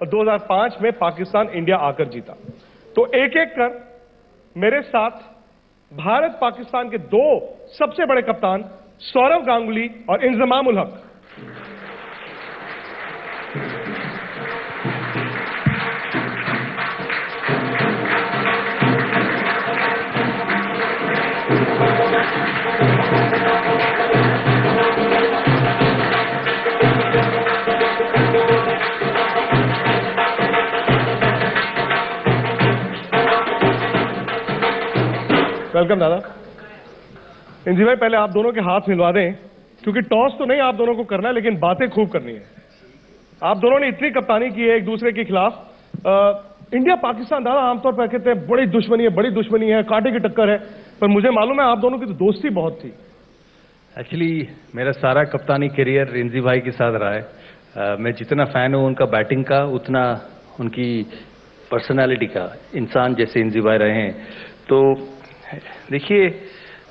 और 2005 में पाकिस्तान इंडिया आकर जीता। तो एक एक कर मेरे साथ भारत पाकिस्तान के दो सबसे बड़े कप्तान सौरव गांगुली और इंजमाम उल हक। वेलकम दादा। इंजी भाई, पहले आप दोनों के हाथ मिलवा दें, क्योंकि टॉस तो नहीं आप दोनों को करना है, लेकिन बातें खूब करनी है। आप दोनों ने इतनी कप्तानी की है एक दूसरे के खिलाफ। इंडिया पाकिस्तान दादा आमतौर पर कहते हैं बड़ी दुश्मनी है, कांटे की टक्कर है, पर मुझे मालूम है आप दोनों की तो दोस्ती बहुत थी। एक्चुअली मेरा सारा कप्तानी करियर इंजी भाई के साथ रहा है। मैं जितना फैन हूं उनका बैटिंग का, उतना उनकी पर्सनालिटी का, इंसान जैसे इंजी भाई रहे हैं। तो देखिए,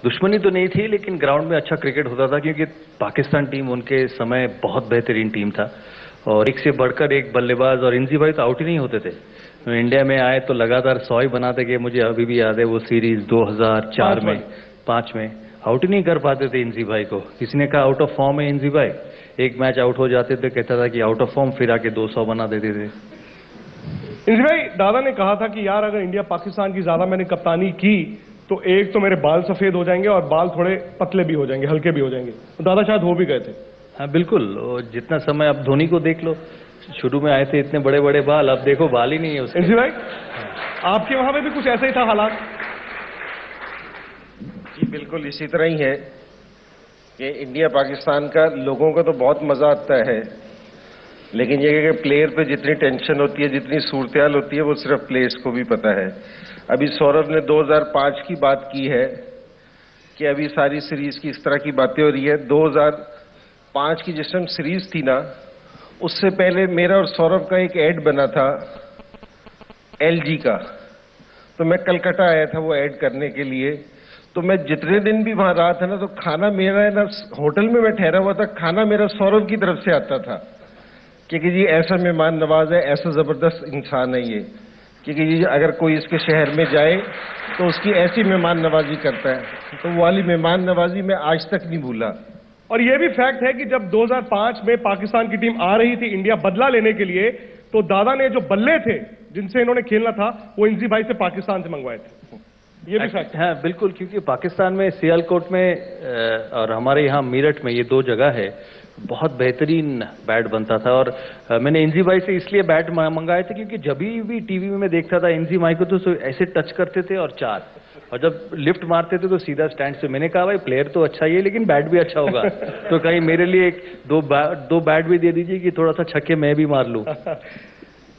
दुश्मनी तो नहीं थी, लेकिन ग्राउंड में अच्छा क्रिकेट होता था, क्योंकि पाकिस्तान टीम उनके समय बहुत बेहतरीन टीम था और एक से बढ़कर एक बल्लेबाज, और इंजी भाई तो आउट ही नहीं होते थे। तो इंडिया में आए तो लगातार 100 ही बनाते गए। मुझे अभी भी याद है वो सीरीज 2004 में 5 में आउट ही नहीं कर पाते थे इंजी भाई को। किसी ने कहा आउट ऑफ फॉर्म है इंजी भाई, एक मैच आउट हो जाते थे, कहता था कि आउट ऑफ फॉर्म, फिर आके 200 बना देते थे। इंजी भाई, दादा ने कहा था कि यार अगर इंडिया पाकिस्तान की ज्यादा मैंने कप्तानी की तो एक तो मेरे बाल सफेद हो जाएंगे और बाल थोड़े पतले भी हो जाएंगे, हल्के भी हो जाएंगे। तो दादा शायद हो भी गए थे। हाँ बिल्कुल। जितना समय आप धोनी को देख लो, शुरू में आए थे इतने बड़े बड़े बाल, अब देखो बाल ही नहीं है उसके। इंजी भाई, आपके वहां पे भी कुछ ऐसा ही था हालात? जी बिल्कुल इसी तरह ही है कि इंडिया पाकिस्तान का लोगों को तो बहुत मजा आता है, लेकिन ये कि प्लेयर पे जितनी टेंशन होती है, जितनी सूरत-ए-हाल होती है, वो सिर्फ प्लेयर्स को भी पता है। अभी सौरभ ने 2005 की बात की है कि अभी सारी सीरीज की इस तरह की बातें हो रही है। 2005 की जिस टाइम सीरीज थी ना, उससे पहले मेरा और सौरभ का एक ऐड बना था एलजी का। तो मैं कलकत्ता आया था वो ऐड करने के लिए। तो मैं जितने दिन भी वहां रहा था ना, तो खाना मेरा है ना, होटल में मैं ठहरा हुआ था, खाना मेरा सौरभ की तरफ से आता था, क्योंकि जी ऐसा मेहमान नवाज है, ऐसा जबरदस्त इंसान है ये, क्योंकि जी अगर कोई इसके शहर में जाए तो उसकी ऐसी मेहमान नवाजी करता है। तो वो वाली मेहमान नवाजी मैं आज तक नहीं भूला। और यह भी फैक्ट है कि जब 2005 में पाकिस्तान की टीम आ रही थी इंडिया बदला लेने के लिए, तो दादा ने जो बल्ले थे जिनसे इन्होंने खेलना था, वो इंजी भाई से पाकिस्तान से मंगवाए थे। ये भी फैक्ट है। हाँ बिल्कुल, क्योंकि पाकिस्तान में सियालकोट में और हमारे यहाँ मेरठ में, ये दो जगह है, बहुत बेहतरीन बैट बनता था। और मैंने इंजी भाई से इसलिए बैट मंगाए थे क्योंकि जब भी टीवी में मैं देखता था इंजी भाई को, तो ऐसे टच करते थे और 4, और जब लिफ्ट मारते थे तो सीधा स्टैंड से। मैंने कहा भाई प्लेयर तो अच्छा ही है, लेकिन बैट भी अच्छा होगा, तो कहीं मेरे लिए दो बैट भी दे दीजिए कि थोड़ा सा छक्के मैं भी मार लूं।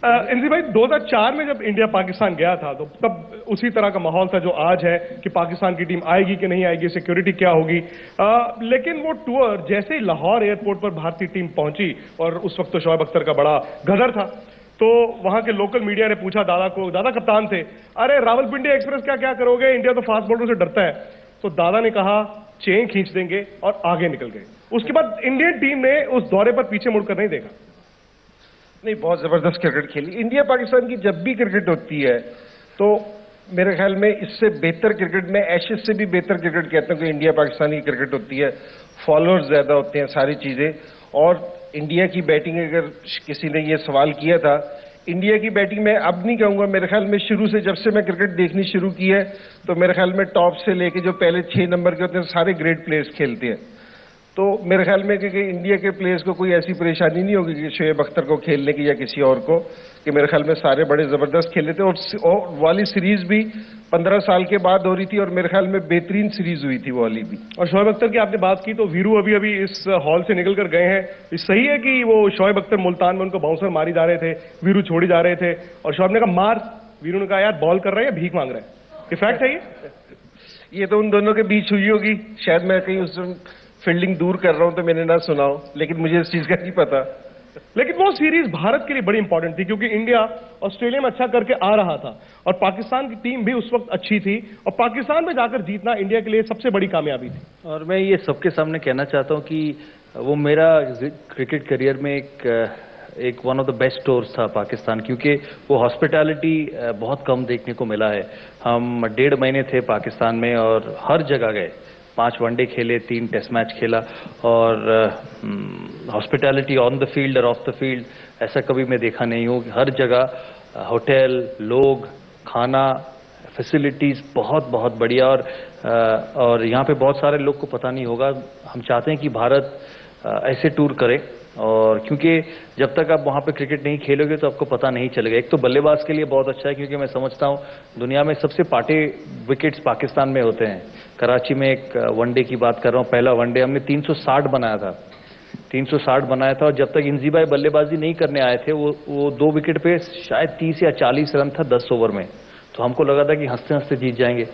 इंजी भाई, 2004 में जब इंडिया पाकिस्तान गया था, तो तब उसी तरह का माहौल था जो आज है कि पाकिस्तान की टीम आएगी कि नहीं आएगी, सिक्योरिटी क्या होगी। लेकिन वो टूर जैसे ही लाहौर एयरपोर्ट पर भारतीय टीम पहुंची, और उस वक्त तो शोएब अख्तर का बड़ा गदर था, तो वहां के लोकल मीडिया ने पूछा दादा को, दादा कप्तान थे, अरे रावलपिंडी एक्सप्रेस क्या करोगे, इंडिया तो फास्ट बॉलर से डरता है। तो दादा ने कहा चेन खींच देंगे, और आगे निकल गए। उसके बाद इंडियन टीम ने उस दौरे पर पीछे मुड़कर नहीं देखा। नहीं, बहुत जबरदस्त क्रिकेट खेली इंडिया पाकिस्तान की। जब भी क्रिकेट होती है तो मेरे ख्याल में इससे बेहतर क्रिकेट, मैं एशेज से भी बेहतर क्रिकेट कहता हूं कि इंडिया पाकिस्तान की क्रिकेट होती है। फॉलोअर्स ज्यादा होते हैं, सारी चीजें। और इंडिया की बैटिंग, अगर किसी ने ये सवाल किया था, इंडिया की बैटिंग मैं अब नहीं कहूंगा, मेरे ख्याल में शुरू से, जब से मैं क्रिकेट देखनी शुरू की है, तो मेरे ख्याल में टॉप से लेके जो पहले 6 नंबर के होते हैं, सारे ग्रेट प्लेयर्स खेलते हैं। तो मेरे ख्याल में कि इंडिया के प्लेयर्स को कोई ऐसी परेशानी नहीं होगी कि शोएब अख्तर को खेलने की या किसी और को, कि मेरे ख्याल में सारे बड़े जबरदस्त खेले थे। और वाली सीरीज भी 15 साल के बाद हो रही थी, और मेरे ख्याल में बेहतरीन सीरीज हुई थी वो वाली भी। और शोएब अख्तर की आपने बात की, तो वीरू अभी इस हॉल से निकल कर गए हैं। सही है कि वो शोएब अख्तर मुल्तान में उनको बाउंसर मारी जा रहे थे, वीरू छोड़ी जा रहे थे, और शोएब ने कहा मार, वीरू ने कहा यार बॉल कर रहे हैं, भीख मांग रहे हैं। ये फैक्ट है ये तो उन दोनों के बीच हुई होगी, शायद मैं कहीं उस फील्डिंग दूर कर रहा हूं तो मैंने ना सुना हो, लेकिन मुझे इस चीज का नहीं पता। लेकिन वो सीरीज भारत के लिए बड़ी इंपॉर्टेंट थी, क्योंकि इंडिया ऑस्ट्रेलिया में अच्छा करके आ रहा था, और पाकिस्तान की टीम भी उस वक्त अच्छी थी, और पाकिस्तान में जाकर जीतना इंडिया के लिए सबसे बड़ी कामयाबी थी। और मैं ये सबके सामने कहना चाहता हूं कि वो मेरा क्रिकेट करियर में एक one of the best tours था पाकिस्तान, क्योंकि वो हॉस्पिटैलिटी बहुत कम देखने को मिला है। हम 1.5 महीने थे पाकिस्तान में और हर जगह गए, 5 वनडे खेले, 3 टेस्ट मैच खेला, और हॉस्पिटैलिटी ऑन द फील्ड और ऑफ द फील्ड ऐसा कभी मैं देखा नहीं हूँ। हर जगह होटल, लोग, खाना, फैसिलिटीज़ बहुत बहुत बढ़िया। और यहाँ पे बहुत सारे लोग को पता नहीं होगा, हम चाहते हैं कि भारत ऐसे टूर करे, और क्योंकि जब तक आप वहाँ पे क्रिकेट नहीं खेलोगे तो आपको पता नहीं चलेगा। एक तो बल्लेबाज के लिए बहुत अच्छा है, क्योंकि मैं समझता हूँ दुनिया में सबसे पाटे विकेट्स पाकिस्तान में होते हैं। कराची में एक वनडे की बात कर रहा हूँ, पहला वनडे हमने 360 बनाया था, 360 बनाया था, और जब तक इंजी भाई बल्लेबाजी नहीं करने आए थे वो 2 विकेट पे शायद 30 या 40 रन था 10 ओवर में, तो हमको लगा था कि हंसते हंसते जीत जाएंगे,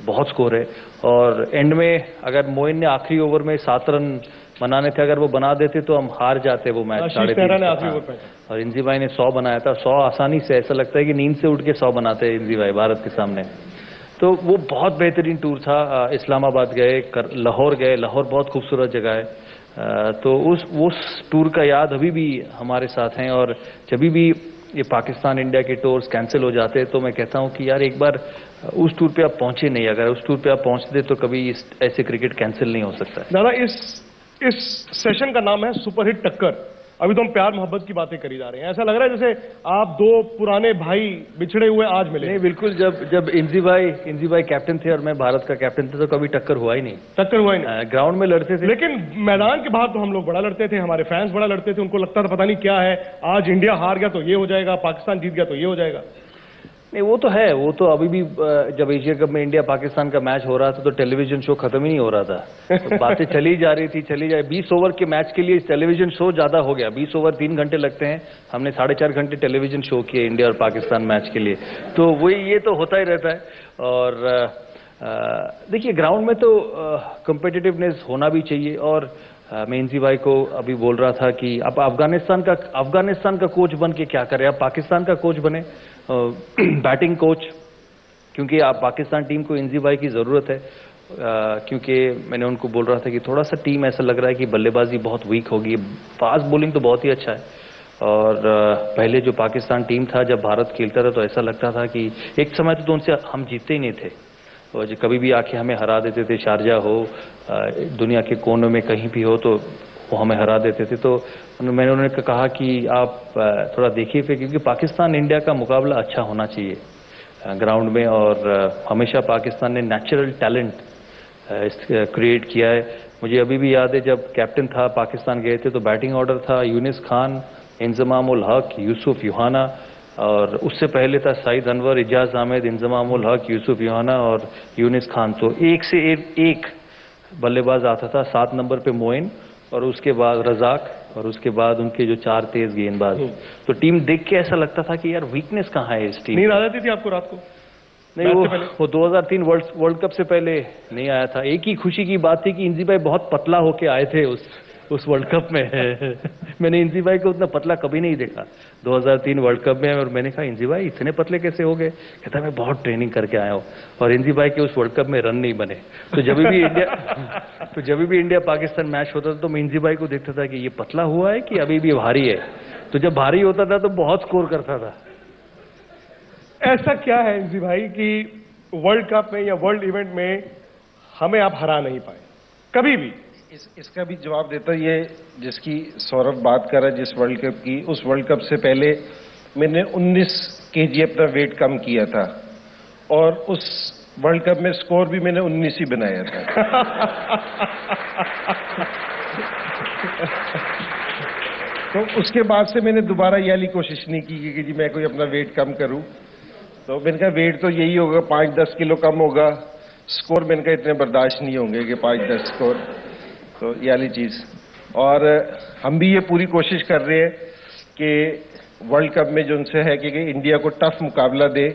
बहुत स्कोर है। और एंड में अगर मोइन ने आखिरी ओवर में 7 रन बनाने थे, अगर वो बना देते तो हम हार जाते वो मैच। 3.5 और इंजी भाई ने 100 बनाया था, 100 आसानी से, ऐसा लगता है कि नींद से उठ के 100 बनाते हैं इंजी भाई भारत के सामने। तो वो बहुत बेहतरीन टूर था। इस्लामाबाद गए, लाहौर गए, लाहौर बहुत खूबसूरत जगह है। तो उस टूर का याद अभी भी हमारे साथ हैं, और जब भी ये पाकिस्तान इंडिया के टूर्स कैंसिल हो जाते हैं तो मैं कहता हूं कि यार एक बार उस टूर पे आप पहुंचे नहीं, अगर उस टूर पे आप पहुंचते तो कभी ऐसे क्रिकेट कैंसिल नहीं हो सकता। दादा, इस सेशन का नाम है सुपरहिट टक्कर। अभी तो हम प्यार मोहब्बत की बातें करी जा रहे हैं, ऐसा लग रहा है जैसे आप 2 पुराने भाई बिछड़े हुए आज मिले। नहीं, बिल्कुल। जब इंजी भाई कैप्टन थे और मैं भारत का कैप्टन था तो कभी टक्कर हुआ ही नहीं। टक्कर हुआ ही नहीं। ग्राउंड में लड़ते थे, लेकिन मैदान के बाहर तो हम लोग बड़ा लड़ते थे, हमारे फैंस बड़ा लड़ते थे, उनको लगता था पता नहीं क्या है, आज इंडिया हार गया तो ये हो जाएगा, पाकिस्तान जीत गया तो ये हो जाएगा। नहीं, वो तो है, वो तो अभी भी जब एशिया कप में इंडिया पाकिस्तान का मैच हो रहा था तो टेलीविजन शो खत्म ही नहीं हो रहा था, तो बातें चली जा रही थी, 20 ओवर के मैच के लिए टेलीविजन शो ज्यादा हो गया। 20 ओवर 3 घंटे लगते हैं, हमने 4.5 घंटे टेलीविजन शो किए इंडिया और पाकिस्तान मैच के लिए, तो वही ये तो होता ही रहता है। और देखिए, ग्राउंड में तो कम्पिटिटिवनेस होना भी चाहिए। और मैं इंजी भाई को अभी बोल रहा था कि आप अफगानिस्तान का कोच बन के क्या करें, आप पाकिस्तान का कोच बने, बैटिंग कोच, क्योंकि आप पाकिस्तान टीम को इंजी भाई की ज़रूरत है। क्योंकि मैंने उनको बोल रहा था कि थोड़ा सा टीम ऐसा लग रहा है कि बल्लेबाजी बहुत वीक होगी, फास्ट बॉलिंग तो बहुत ही अच्छा है। और पहले जो पाकिस्तान टीम था जब भारत खेलता था तो ऐसा लगता था कि एक समय तो उनसे हम जीतते ही नहीं थे, और जो कभी भी आके हमें हरा देते थे, शारजा हो, दुनिया के कोनों में कहीं भी हो तो वो हमें हरा देते थे। तो मैंने उन्होंने कहा कि आप थोड़ा देखिए फिर, क्योंकि पाकिस्तान इंडिया का मुकाबला अच्छा होना चाहिए ग्राउंड में, और हमेशा पाकिस्तान ने नेचुरल टैलेंट क्रिएट किया है। मुझे अभी भी याद है जब कैप्टन था, पाकिस्तान गए थे तो बैटिंग ऑर्डर था यूनिस खान, इंजमामुल हक, यूसुफ यूहाना, और उससे पहले था सईद अनवर, इजाज अहमद, इंजमामुल हक, यूसुफ यूहाना और यूनिस खान। तो एक से एक बल्लेबाज आता था, 7 नंबर पे मोइन, और उसके बाद रजाक, और उसके बाद उनके जो 4 तेज गेंदबाज। तो टीम देख के ऐसा लगता था कि यार वीकनेस कहाँ है इस टीम। नींद आ जाती थी आपको रात को? नहीं, वो 2003 वर्ल्ड कप से पहले नहीं आया था। एक ही खुशी की बात थी कि इंजी भाई बहुत पतला होके आए थे उस वर्ल्ड कप में। मैंने इंजी भाई को उतना पतला कभी नहीं देखा 2003 वर्ल्ड कप में, और मैंने कहा इंजी भाई इतने पतले कैसे हो गए? कहता मैं बहुत ट्रेनिंग करके आया हूँ। और इंजी भाई के उस वर्ल्ड कप में रन नहीं बने, तो जब भी इंडिया पाकिस्तान मैच होता था तो मैं इंजी भाई को देखता था कि ये पतला हुआ है कि अभी भी भारी है। तो जब भारी होता था तो बहुत स्कोर करता था। ऐसा क्या है इंजी भाई कि वर्ल्ड कप में या वर्ल्ड इवेंट में हमें आप हरा नहीं पाए कभी भी? इसका भी जवाब देता ये जिसकी सौरभ बात कर रहा है, जिस वर्ल्ड कप की, उस वर्ल्ड कप से पहले मैंने 19 केजी अपना वेट कम किया था, और उस वर्ल्ड कप में स्कोर भी मैंने 19 ही बनाया था। तो उसके बाद से मैंने दोबारा ये वाली कोशिश नहीं की कि जी मैं कोई अपना वेट कम करूं। तो मैंने कहा वेट तो यही होगा, 5-10 किलो कम होगा, स्कोर मैंने कहा इतने बर्दाश्त नहीं होंगे कि 5-10 स्कोर, तो ये वाली चीज़। और हम भी ये पूरी कोशिश कर रहे हैं कि वर्ल्ड कप में जो उनसे है कि इंडिया को टफ मुकाबला दे।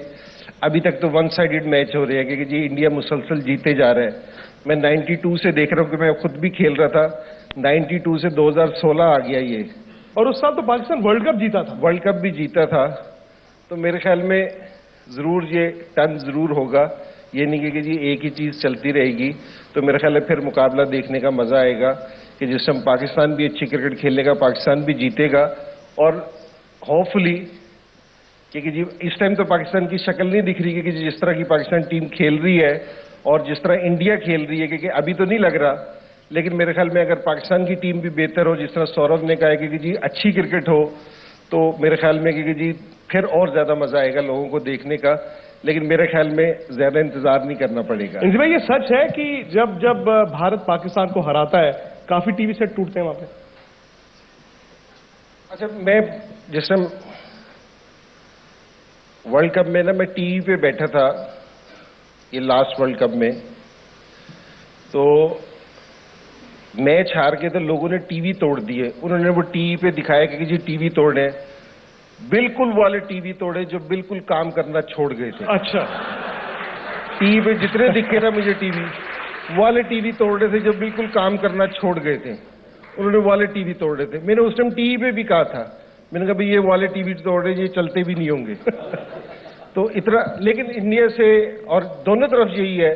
अभी तक तो 1 साइडेड मैच हो रहे हैं कि जी इंडिया मुसलसल जीते जा रहा है। मैं 92 से देख रहा हूँ कि मैं खुद भी खेल रहा था, 92 से 2016 आ गया ये। और उस साल तो पाकिस्तान वर्ल्ड कप जीता था। वर्ल्ड कप भी जीता था। तो मेरे ख्याल में ज़रूर ये टर्न ज़रूर होगा, ये नहीं कि जी एक ही चीज़ चलती रहेगी। तो मेरे ख्याल है फिर मुकाबला देखने का मज़ा आएगा कि जिस समय पाकिस्तान भी अच्छी क्रिकेट खेलेगा, पाकिस्तान भी जीतेगा, और होपफुली क्योंकि जी इस टाइम तो पाकिस्तान की शक्ल नहीं दिख रही कि जिस तरह की पाकिस्तान टीम खेल रही है और जिस तरह इंडिया खेल रही है, क्योंकि अभी तो नहीं लग रहा, लेकिन मेरे ख्याल में अगर पाकिस्तान की टीम भी बेहतर हो, जिस तरह सौरभ ने कहा है कि जी अच्छी क्रिकेट हो, तो मेरे ख्याल में कि जी फिर और ज्यादा मजा आएगा लोगों को देखने का। लेकिन मेरे ख्याल में ज्यादा इंतजार नहीं करना पड़ेगा। इंजी भाई, ये सच है कि जब जब भारत पाकिस्तान को हराता है काफी टीवी सेट टूटते हैं वहां पे? अच्छा, मैं जिस टाइम वर्ल्ड कप में ना मैं टीवी पे बैठा था, ये लास्ट वर्ल्ड कप में, तो मैच हार के तो लोगों ने टीवी तोड़ दिए। उन्होंने वो टीवी पे दिखाया कि जी टीवी तोड़े, बिल्कुल वाले टीवी तोड़े जो बिल्कुल काम करना छोड़ गए थे। अच्छा, टीवी पे जितने दिखे ना मुझे टीवी, वाले टीवी तोड़ रहे थे जो बिल्कुल काम करना छोड़ गए थे। उन्होंने वाले टीवी तोड़ रहे थे। मैंने उस टाइम टीवी पे भी कहा था, मैंने कहा भाई ये वाले टीवी तोड़ रहे, ये चलते भी नहीं होंगे। तो इतना, लेकिन इंडिया से और दोनों तरफ यही है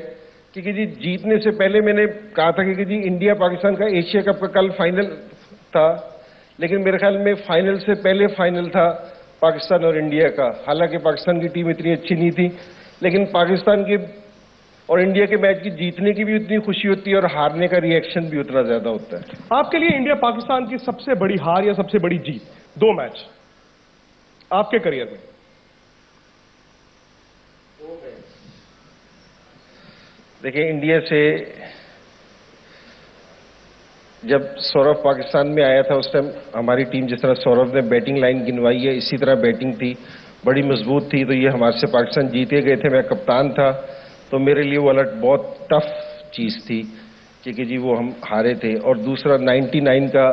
कि जी जीतने से पहले मैंने कहा था कि जी इंडिया पाकिस्तान का एशिया कप का कल फाइनल था, लेकिन मेरे ख्याल में फाइनल से पहले फाइनल था पाकिस्तान और इंडिया का। हालांकि पाकिस्तान की टीम इतनी अच्छी नहीं थी, लेकिन पाकिस्तान के और इंडिया के मैच की जीतने की भी उतनी खुशी होती है और हारने का रिएक्शन भी उतना ज्यादा होता है। आपके लिए इंडिया पाकिस्तान की सबसे बड़ी हार या सबसे बड़ी जीत, दो मैच आपके करियर में? देखिए, इंडिया से जब सौरभ पाकिस्तान में आया था उस टाइम हमारी टीम, जिस तरह सौरभ ने बैटिंग लाइन गिनवाई है इसी तरह बैटिंग थी, बड़ी मजबूत थी। तो ये हमारे से पाकिस्तान जीते गए थे, मैं कप्तान था, तो मेरे लिए वो अलर्ट बहुत टफ चीज थी क्योंकि जी वो हम हारे थे। और दूसरा 99 का,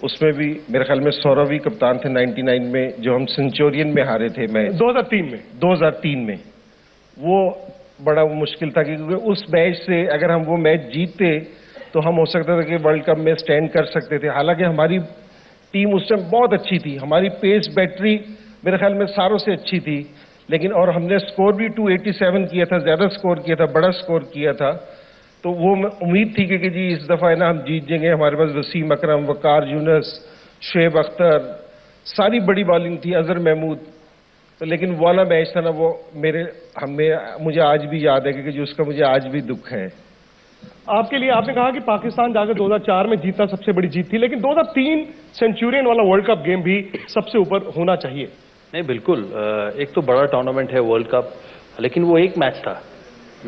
उसमें भी मेरे ख्याल में सौरभ ही कप्तान थे 99 में, जो हम सेंचुरियन में हारे थे मैच 2003 में। वो बड़ा मुश्किल था क्योंकि उस मैच से अगर हम वो मैच जीतते तो हम हो सकता था कि वर्ल्ड कप में स्टैंड कर सकते थे। हालांकि हमारी टीम उस टाइम बहुत अच्छी थी, हमारी पेस बैटरी मेरे ख्याल में सारों से अच्छी थी, लेकिन और हमने स्कोर भी 287 किया था, ज्यादा स्कोर किया था, बड़ा स्कोर किया था। तो वो उम्मीद थी कि जी इस दफा है ना हम जीत जाएंगे। हमारे पास वसीम अकरम, वकार यूनुस, शुएब अख्तर, सारी बड़ी बॉलिंग थी, अजहर महमूद। तो लेकिन वाला मैच था ना, वो मुझे आज भी याद है क्योंकि उसका मुझे आज भी दुख है। आपके लिए, आपने कहा कि पाकिस्तान जाकर 2004 में जीतना सबसे बड़ी जीत थी, लेकिन 2003 सेंचुरियन वाला वर्ल्ड कप गेम भी सबसे ऊपर होना चाहिए। नहीं, बिल्कुल, एक तो बड़ा टूर्नामेंट है वर्ल्ड कप, लेकिन वो एक मैच था।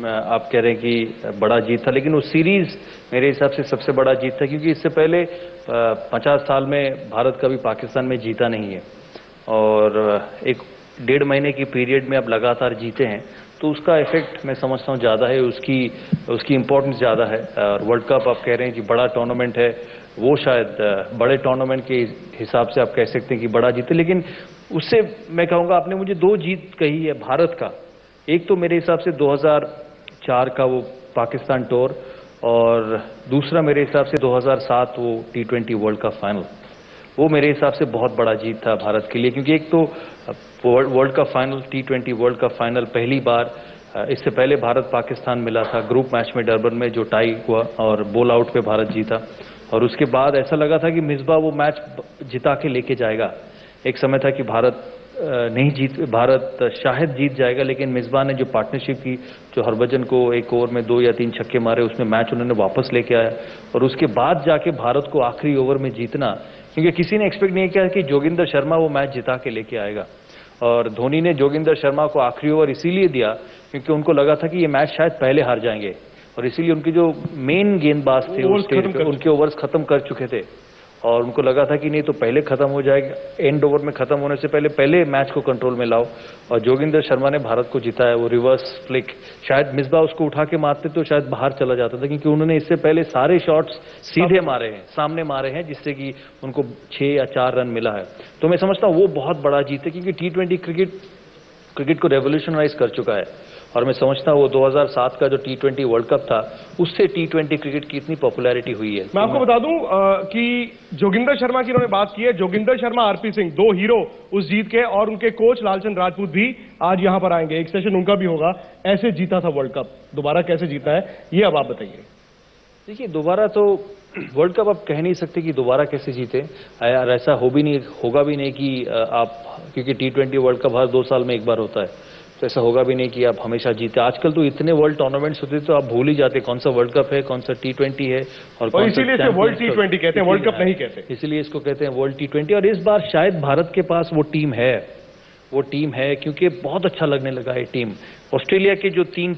आप कह रहे हैं कि बड़ा जीत था, लेकिन वो सीरीज मेरे हिसाब से सबसे बड़ा जीत था, क्योंकि इससे पहले 50 साल में भारत कभी पाकिस्तान में जीता नहीं है, और एक 1.5 महीने की पीरियड में अब लगातार जीते हैं, तो उसका इफेक्ट मैं समझता हूँ ज़्यादा है, उसकी इम्पोर्टेंस ज़्यादा है। और वर्ल्ड कप आप कह रहे हैं कि बड़ा टूर्नामेंट है, वो शायद बड़े टूर्नामेंट के हिसाब से आप कह सकते हैं कि बड़ा जीते, लेकिन उससे मैं कहूँगा, आपने मुझे 2 जीत कही है भारत का। एक तो मेरे हिसाब से 2004 का वो पाकिस्तान टूर, और दूसरा मेरे हिसाब से 2007 वो T20 वर्ल्ड कप फाइनल। वो मेरे हिसाब से बहुत बड़ा जीत था भारत के लिए, क्योंकि एक तो world cup final, T20 world cup final पहली बार, इससे पहले भारत पाकिस्तान मिला था ग्रुप मैच में डरबन में, जो टाई हुआ और बॉल आउट पे भारत जीता, और उसके बाद ऐसा लगा था कि मिसबा वो मैच जिता के लेके जाएगा। एक समय था कि भारत शायद जीत जाएगा, लेकिन मिसबा ने जो पार्टनरशिप की, जो हरभजन को एक ओवर में 2 या 3 छक्के मारे, उसमें मैच उन्होंने वापस लेके आया, और उसके बाद जाके भारत को आखिरी ओवर में जीतना, क्योंकि किसी ने एक्सपेक्ट नहीं किया कि जोगिंदर शर्मा वो मैच जिता के लेके आएगा। और धोनी ने जोगिंदर शर्मा को आखिरी ओवर इसीलिए दिया क्योंकि उनको लगा था कि ये मैच शायद पहले हार जाएंगे, और इसीलिए उनके जो मेन गेंदबाज थे उनके ओवर्स खत्म कर चुके थे, और उनको लगा था कि नहीं तो पहले खत्म हो जाएगा, एंड ओवर में खत्म होने से पहले मैच को कंट्रोल में लाओ, और जोगिंदर शर्मा ने भारत को जिताया। वो रिवर्स फ्लिक, शायद मिसबा उसको उठा के मारते तो शायद बाहर चला जाता था, क्योंकि उन्होंने इससे पहले सारे शॉट्स सीधे मारे हैं, सामने मारे हैं, जिससे कि उनको 6 या 4 रन मिला है। तो मैं समझता हूँ वो बहुत बड़ा जीत है, क्योंकि T20 क्रिकेट को रेवोल्यूशनाइज कर चुका है, और मैं समझता हूँ वो 2007 का जो T20 वर्ल्ड कप था, उससे T20 क्रिकेट की इतनी पॉपुलैरिटी हुई है। मैं आपको बता दूं कि जोगिंदर शर्मा की इन्होंने बात की है, जोगिंदर शर्मा, आरपी सिंह, 2 हीरो उस जीत के, और उनके कोच लालचंद राजपूत भी आज यहां पर आएंगे, एक सेशन उनका भी होगा। ऐसे जीता था वर्ल्ड कप, दोबारा कैसे जीता है ये अब आप बताइए। देखिए दोबारा तो वर्ल्ड कप आप कह नहीं सकते कि दोबारा कैसे जीते यार, ऐसा होगा भी नहीं कि आप, क्योंकि T20 वर्ल्ड कप हर 2 साल में एक बार होता है, तो ऐसा होगा भी नहीं कि आप हमेशा जीते। आजकल तो इतने वर्ल्ड टूर्नामेंट्स होते तो आप भूल ही जाते कौन सा वर्ल्ड कप है, कौन सा T20 है और कौन सा इसीलिए इसे वर्ल्ड T20 कहते हैं, वर्ल्ड कप नहीं कहते। इसीलिए इसको कहते हैं वर्ल्ड T20। और इस बार शायद भारत के पास वो टीम है क्योंकि बहुत अच्छा लगने लगा है टीम। ऑस्ट्रेलिया के जो तीन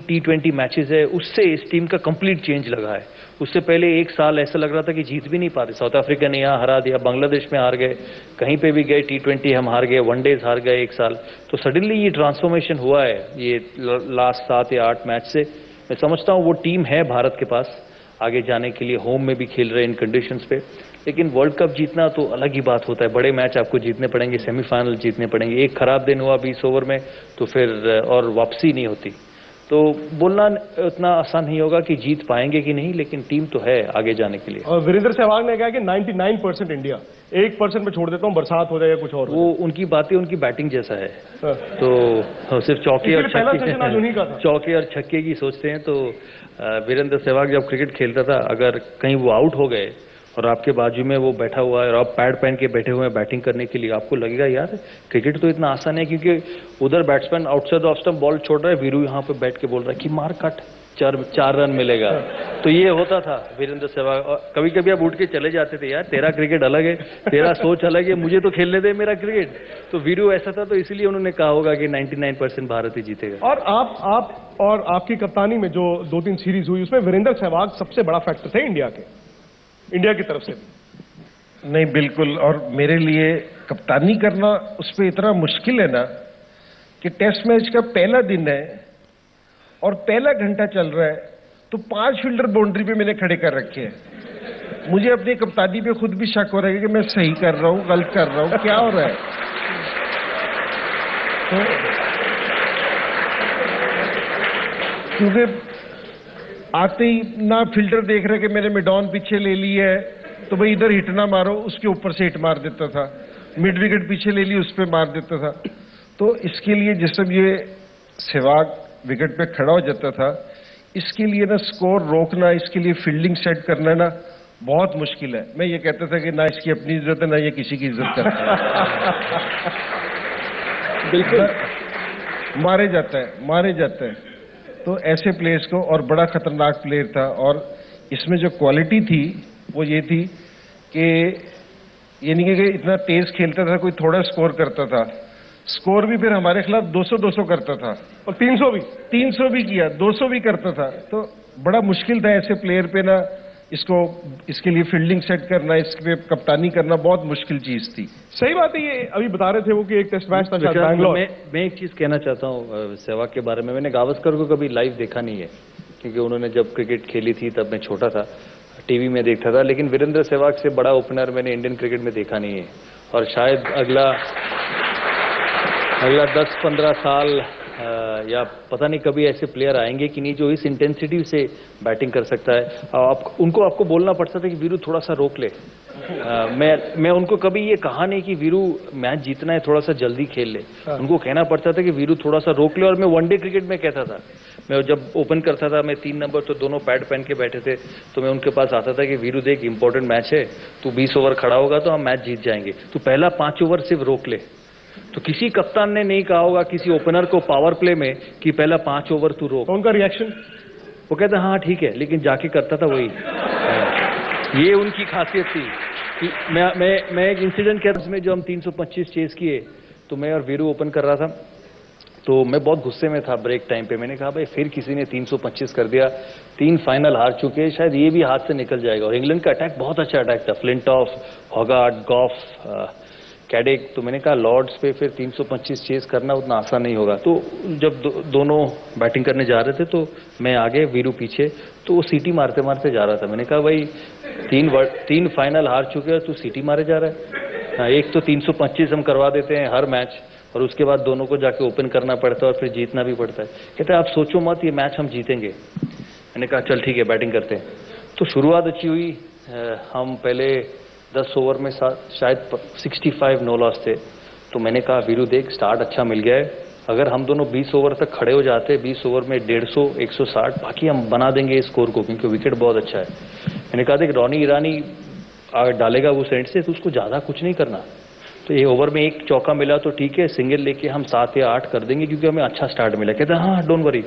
T20 मैचेस है उससे इस टीम का कंप्लीट चेंज लगा है। उससे पहले एक साल ऐसा लग रहा था कि जीत भी नहीं पाते, साउथ अफ्रीका ने यहाँ हरा दिया, बांग्लादेश में हार गए, कहीं पे भी गए T20 हम हार गए, वनडेज हार गए एक साल। तो सडनली ये ट्रांसफॉर्मेशन हुआ है ये लास्ट 7 या 8 मैच से। मैं समझता हूँ वो टीम है भारत के पास आगे जाने के लिए, होम में भी खेल रहे हैं इन कंडीशंस पे। लेकिन वर्ल्ड कप जीतना तो अलग ही बात होता है, बड़े मैच आपको जीतने पड़ेंगे, सेमीफाइनल जीतने पड़ेंगे। एक खराब दिन हुआ 20 ओवर में तो फिर और वापसी नहीं होती। तो बोलना उतना आसान नहीं होगा कि जीत पाएंगे कि नहीं, लेकिन टीम तो है आगे जाने के लिए। और वीरेंद्र सहवाग ने कहा कि 99% इंडिया, 1% में छोड़ देता हूँ, बरसात हो जाए या कुछ और। वो उनकी बातें उनकी बैटिंग जैसा है, तो सिर्फ चौके और छक्के की सोचते हैं। तो वीरेंद्र सहवाग जब क्रिकेट खेलता था, अगर कहीं वो आउट हो गए और आपके बाजू में वो बैठा हुआ है और आप पैड पहन के बैठे हुए हैं बैटिंग करने के लिए, आपको लगेगा यार क्रिकेट तो इतना आसान है, क्योंकि उधर batsman outside off stump ball छोड़ रहा है, वीरू यहाँ पे बैठ के बोल रहा है कि मार काट, 4 रन मिलेगा। तो ये होता था वीरेंद्र सहवाग। और कभी कभी आप उठ के चले जाते थे, यार तेरा क्रिकेट अलग है, तेरा सोच अलग है, मुझे तो खेलने दे मेरा क्रिकेट। तो वीरू ऐसा था, तो इसलिए उन्होंने कहा होगा कि 99% भारत ही जीतेगा। और आप और आपकी कप्तानी में जो 2-3 सीरीज हुई उसमें वीरेंद्र सहवाग सबसे बड़ा फैक्टर थे इंडिया की तरफ से। नहीं, बिल्कुल। और मेरे लिए कप्तानी करना उस पर इतना मुश्किल है ना कि टेस्ट मैच का पहला दिन है और पहला घंटा चल रहा है, तो 5 फील्डर बाउंड्री पे मैंने खड़े कर रखे हैं। मुझे अपनी कप्तानी पे खुद भी शक हो रहा है कि मैं सही कर रहा हूं, गलत कर रहा हूं, क्या हो रहा है। तो क्योंकि आते ही ना फील्डर देख रहे कि मैंने मिडॉन पीछे ले ली है, तो भाई इधर हिट ना मारो, उसके ऊपर से हिट मार देता था। मिड विकेट पीछे ले ली, उस पर मार देता था। तो इसके लिए जिस समय ये सहवाग विकेट पे खड़ा हो जाता था, इसके लिए ना स्कोर रोकना, इसके लिए फील्डिंग सेट करना ना बहुत मुश्किल है। मैं ये कहता था कि ना इसकी अपनी इज्जत है, ना ये किसी की इज्जत करता है। बिल्कुल मारे जाता है। तो ऐसे प्लेयर्स को, और बड़ा खतरनाक प्लेयर था, और इसमें जो क्वालिटी थी वो ये थी कि ये नहीं कि इतना तेज खेलता था, कोई थोड़ा स्कोर करता था, स्कोर भी फिर हमारे खिलाफ 200 करता था, और 300 भी किया, 200 भी करता था। तो बड़ा मुश्किल था ऐसे प्लेयर पे ना, इसके लिए फील्डिंग सेट करना, इसके कप्तानी करना बहुत मुश्किल चीज थी। सही बात है। ये अभी बता रहे थे वो कि एक टेस्ट मैच था बैंगलोर। मैं एक चीज कहना चाहता हूँ सहवाग के बारे में। मैंने गावस्कर को कभी लाइव देखा नहीं है, क्योंकि उन्होंने जब क्रिकेट खेली थी तब मैं छोटा था, टीवी में देखता था। लेकिन वीरेंद्र सहवाग से बड़ा ओपनर मैंने इंडियन क्रिकेट में देखा नहीं है, और शायद अगला 10-15 साल या पता नहीं कभी ऐसे प्लेयर आएंगे कि नहीं जो इस इंटेंसिटी से बैटिंग कर सकता है। आपको बोलना पड़ता था कि वीरू थोड़ा सा रोक ले। मैं उनको कभी ये कहा नहीं कि वीरू मैच जीतना है थोड़ा सा जल्दी खेल ले, उनको कहना पड़ता था कि वीरू थोड़ा सा रोक ले। और मैं वनडे क्रिकेट में कहता था, मैं जब ओपन करता था, मैं 3 नंबर तो दोनों पैड पहन के बैठे थे, तो मैं उनके पास आता था कि वीरू देख इंपॉर्टेंट मैच है, तू 20 ओवर खड़ा होगा तो हम मैच जीत जाएंगे, तू पहला 5 ओवर सिर्फ रोक ले। तो किसी कप्तान ने नहीं कहा होगा किसी ओपनर को पावर प्ले में कि पहला 5 ओवर तू रोक। उनका रिएक्शन, वो कहता हाँ ठीक है, लेकिन जाके करता था वही। ये उनकी खासियत थी कि मैं एक इंसिडेंट किया उसमें, जो हम 325 चेस किए, तो मैं और वीरू ओपन कर रहा था, तो मैं बहुत गुस्से में था ब्रेक टाइम पे। मैंने कहा भाई फिर किसी ने 325 कर दिया, 3 फाइनल हार चुके, शायद ये भी हाथ से निकल जाएगा। और इंग्लैंड का अटैक बहुत अच्छा अटैक था, फ्लिंटॉफ, हॉगार्ड, गॉफ, कैडेक। तो मैंने कहा लॉर्ड्स पे फिर 325 चेस करना उतना आसान नहीं होगा। तो जब दोनों बैटिंग करने जा रहे थे तो मैं आगे, वीरू पीछे, तो वो सीटी मारते मारते जा रहा था। मैंने कहा भाई 3 फाइनल हार चुके हैं, तू सीटी मारे जा रहा है। हाँ, एक तो 325 हम करवा देते हैं हर मैच, और उसके बाद दोनों को जाके ओपन करना पड़ता है और फिर जीतना भी पड़ता है। कहते हैं आप सोचो मत, ये मैच हम जीतेंगे। मैंने कहा चल ठीक है बैटिंग करते हैं। तो शुरुआत अच्छी हुई। हम पहले 10 ओवर में शायद 65 नो लॉस थे। तो मैंने कहा वीरू देख स्टार्ट अच्छा मिल गया है, अगर हम दोनों 20 ओवर तक खड़े हो जाते, 20 ओवर में 150, 160, बाकी हम बना देंगे स्कोर को, क्योंकि विकेट बहुत अच्छा है। मैंने कहा था कि रोनी ईरानी डालेगा वो सेंट से, तो उसको ज़्यादा कुछ नहीं करना। तो ये ओवर में एक चौका मिला तो ठीक है, सिंगल लेके हम 7 या 8 कर देंगे, क्योंकि हमें अच्छा स्टार्ट मिला। कहते हैं हाँ डोंट वरी।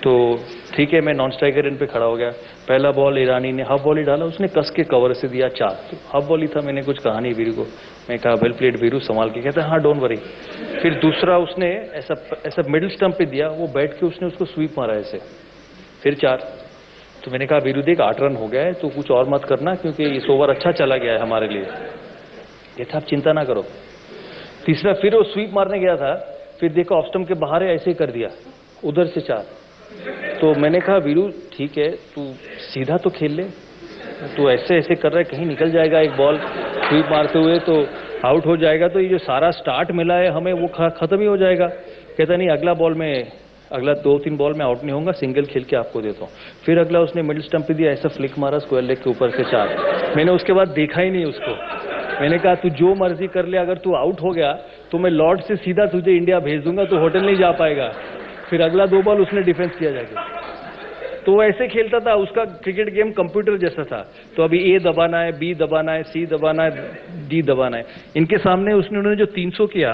तो ठीक है, मैं नॉन स्ट्राइकर इन पे खड़ा हो गया। पहला बॉल ईरानी ने हाफ बॉल ही डाला, उसने कस के कवर से दिया 4। तो हाफ बॉल ही था, मैंने कुछ कहा नहीं वीरू को। मैं कहा वेल प्लेड वीरू, संभाल के। कहता है हाँ डोंट वरी। फिर दूसरा उसने ऐसा मिडिल स्टंप पे दिया, वो बैठ के उसने उसको स्वीप मारा ऐसे, फिर 4। तो मैंने कहा वीरू देख 8 रन हो गया है, तो कुछ और मत करना, क्योंकि इस ओवर अच्छा चला गया है हमारे लिए। ये था, आप चिंता ना करो। तीसरा फिर वो स्वीप मारने गया था, फिर देखो ऑफ स्टंप के बाहर है, ऐसे ही कर दिया, उधर से 4। तो मैंने कहा वीरू ठीक है, तू सीधा तो खेल ले, तू ऐसे ऐसे कर रहा है, कहीं निकल जाएगा एक बॉल स्वीप मारते हुए तो आउट हो जाएगा, तो ये जो सारा स्टार्ट मिला है हमें वो खत्म ही हो जाएगा। कहता नहीं, अगला 2-3 बॉल में आउट नहीं होगा, सिंगल खेल के आपको देता हूँ। फिर अगला उसने मिडिल स्टंप पे दिया, ऐसा फ्लिक मारा स्क्वायर लेग के ऊपर से 4। मैंने उसके बाद देखा ही नहीं उसको। मैंने कहा तू जो मर्जी कर ले, अगर तू आउट हो गया तो मैं लॉर्ड से सीधा तुझे इंडिया भेज दूंगा, तो होटल नहीं जा पाएगा। फिर अगला 2 बॉल उसने डिफेंस किया जाके। तो वो ऐसे खेलता था, उसका क्रिकेट गेम कंप्यूटर जैसा था। तो अभी ए दबाना है, बी दबाना है, सी दबाना है, डी दबाना है। इनके सामने उन्होंने जो 300 किया,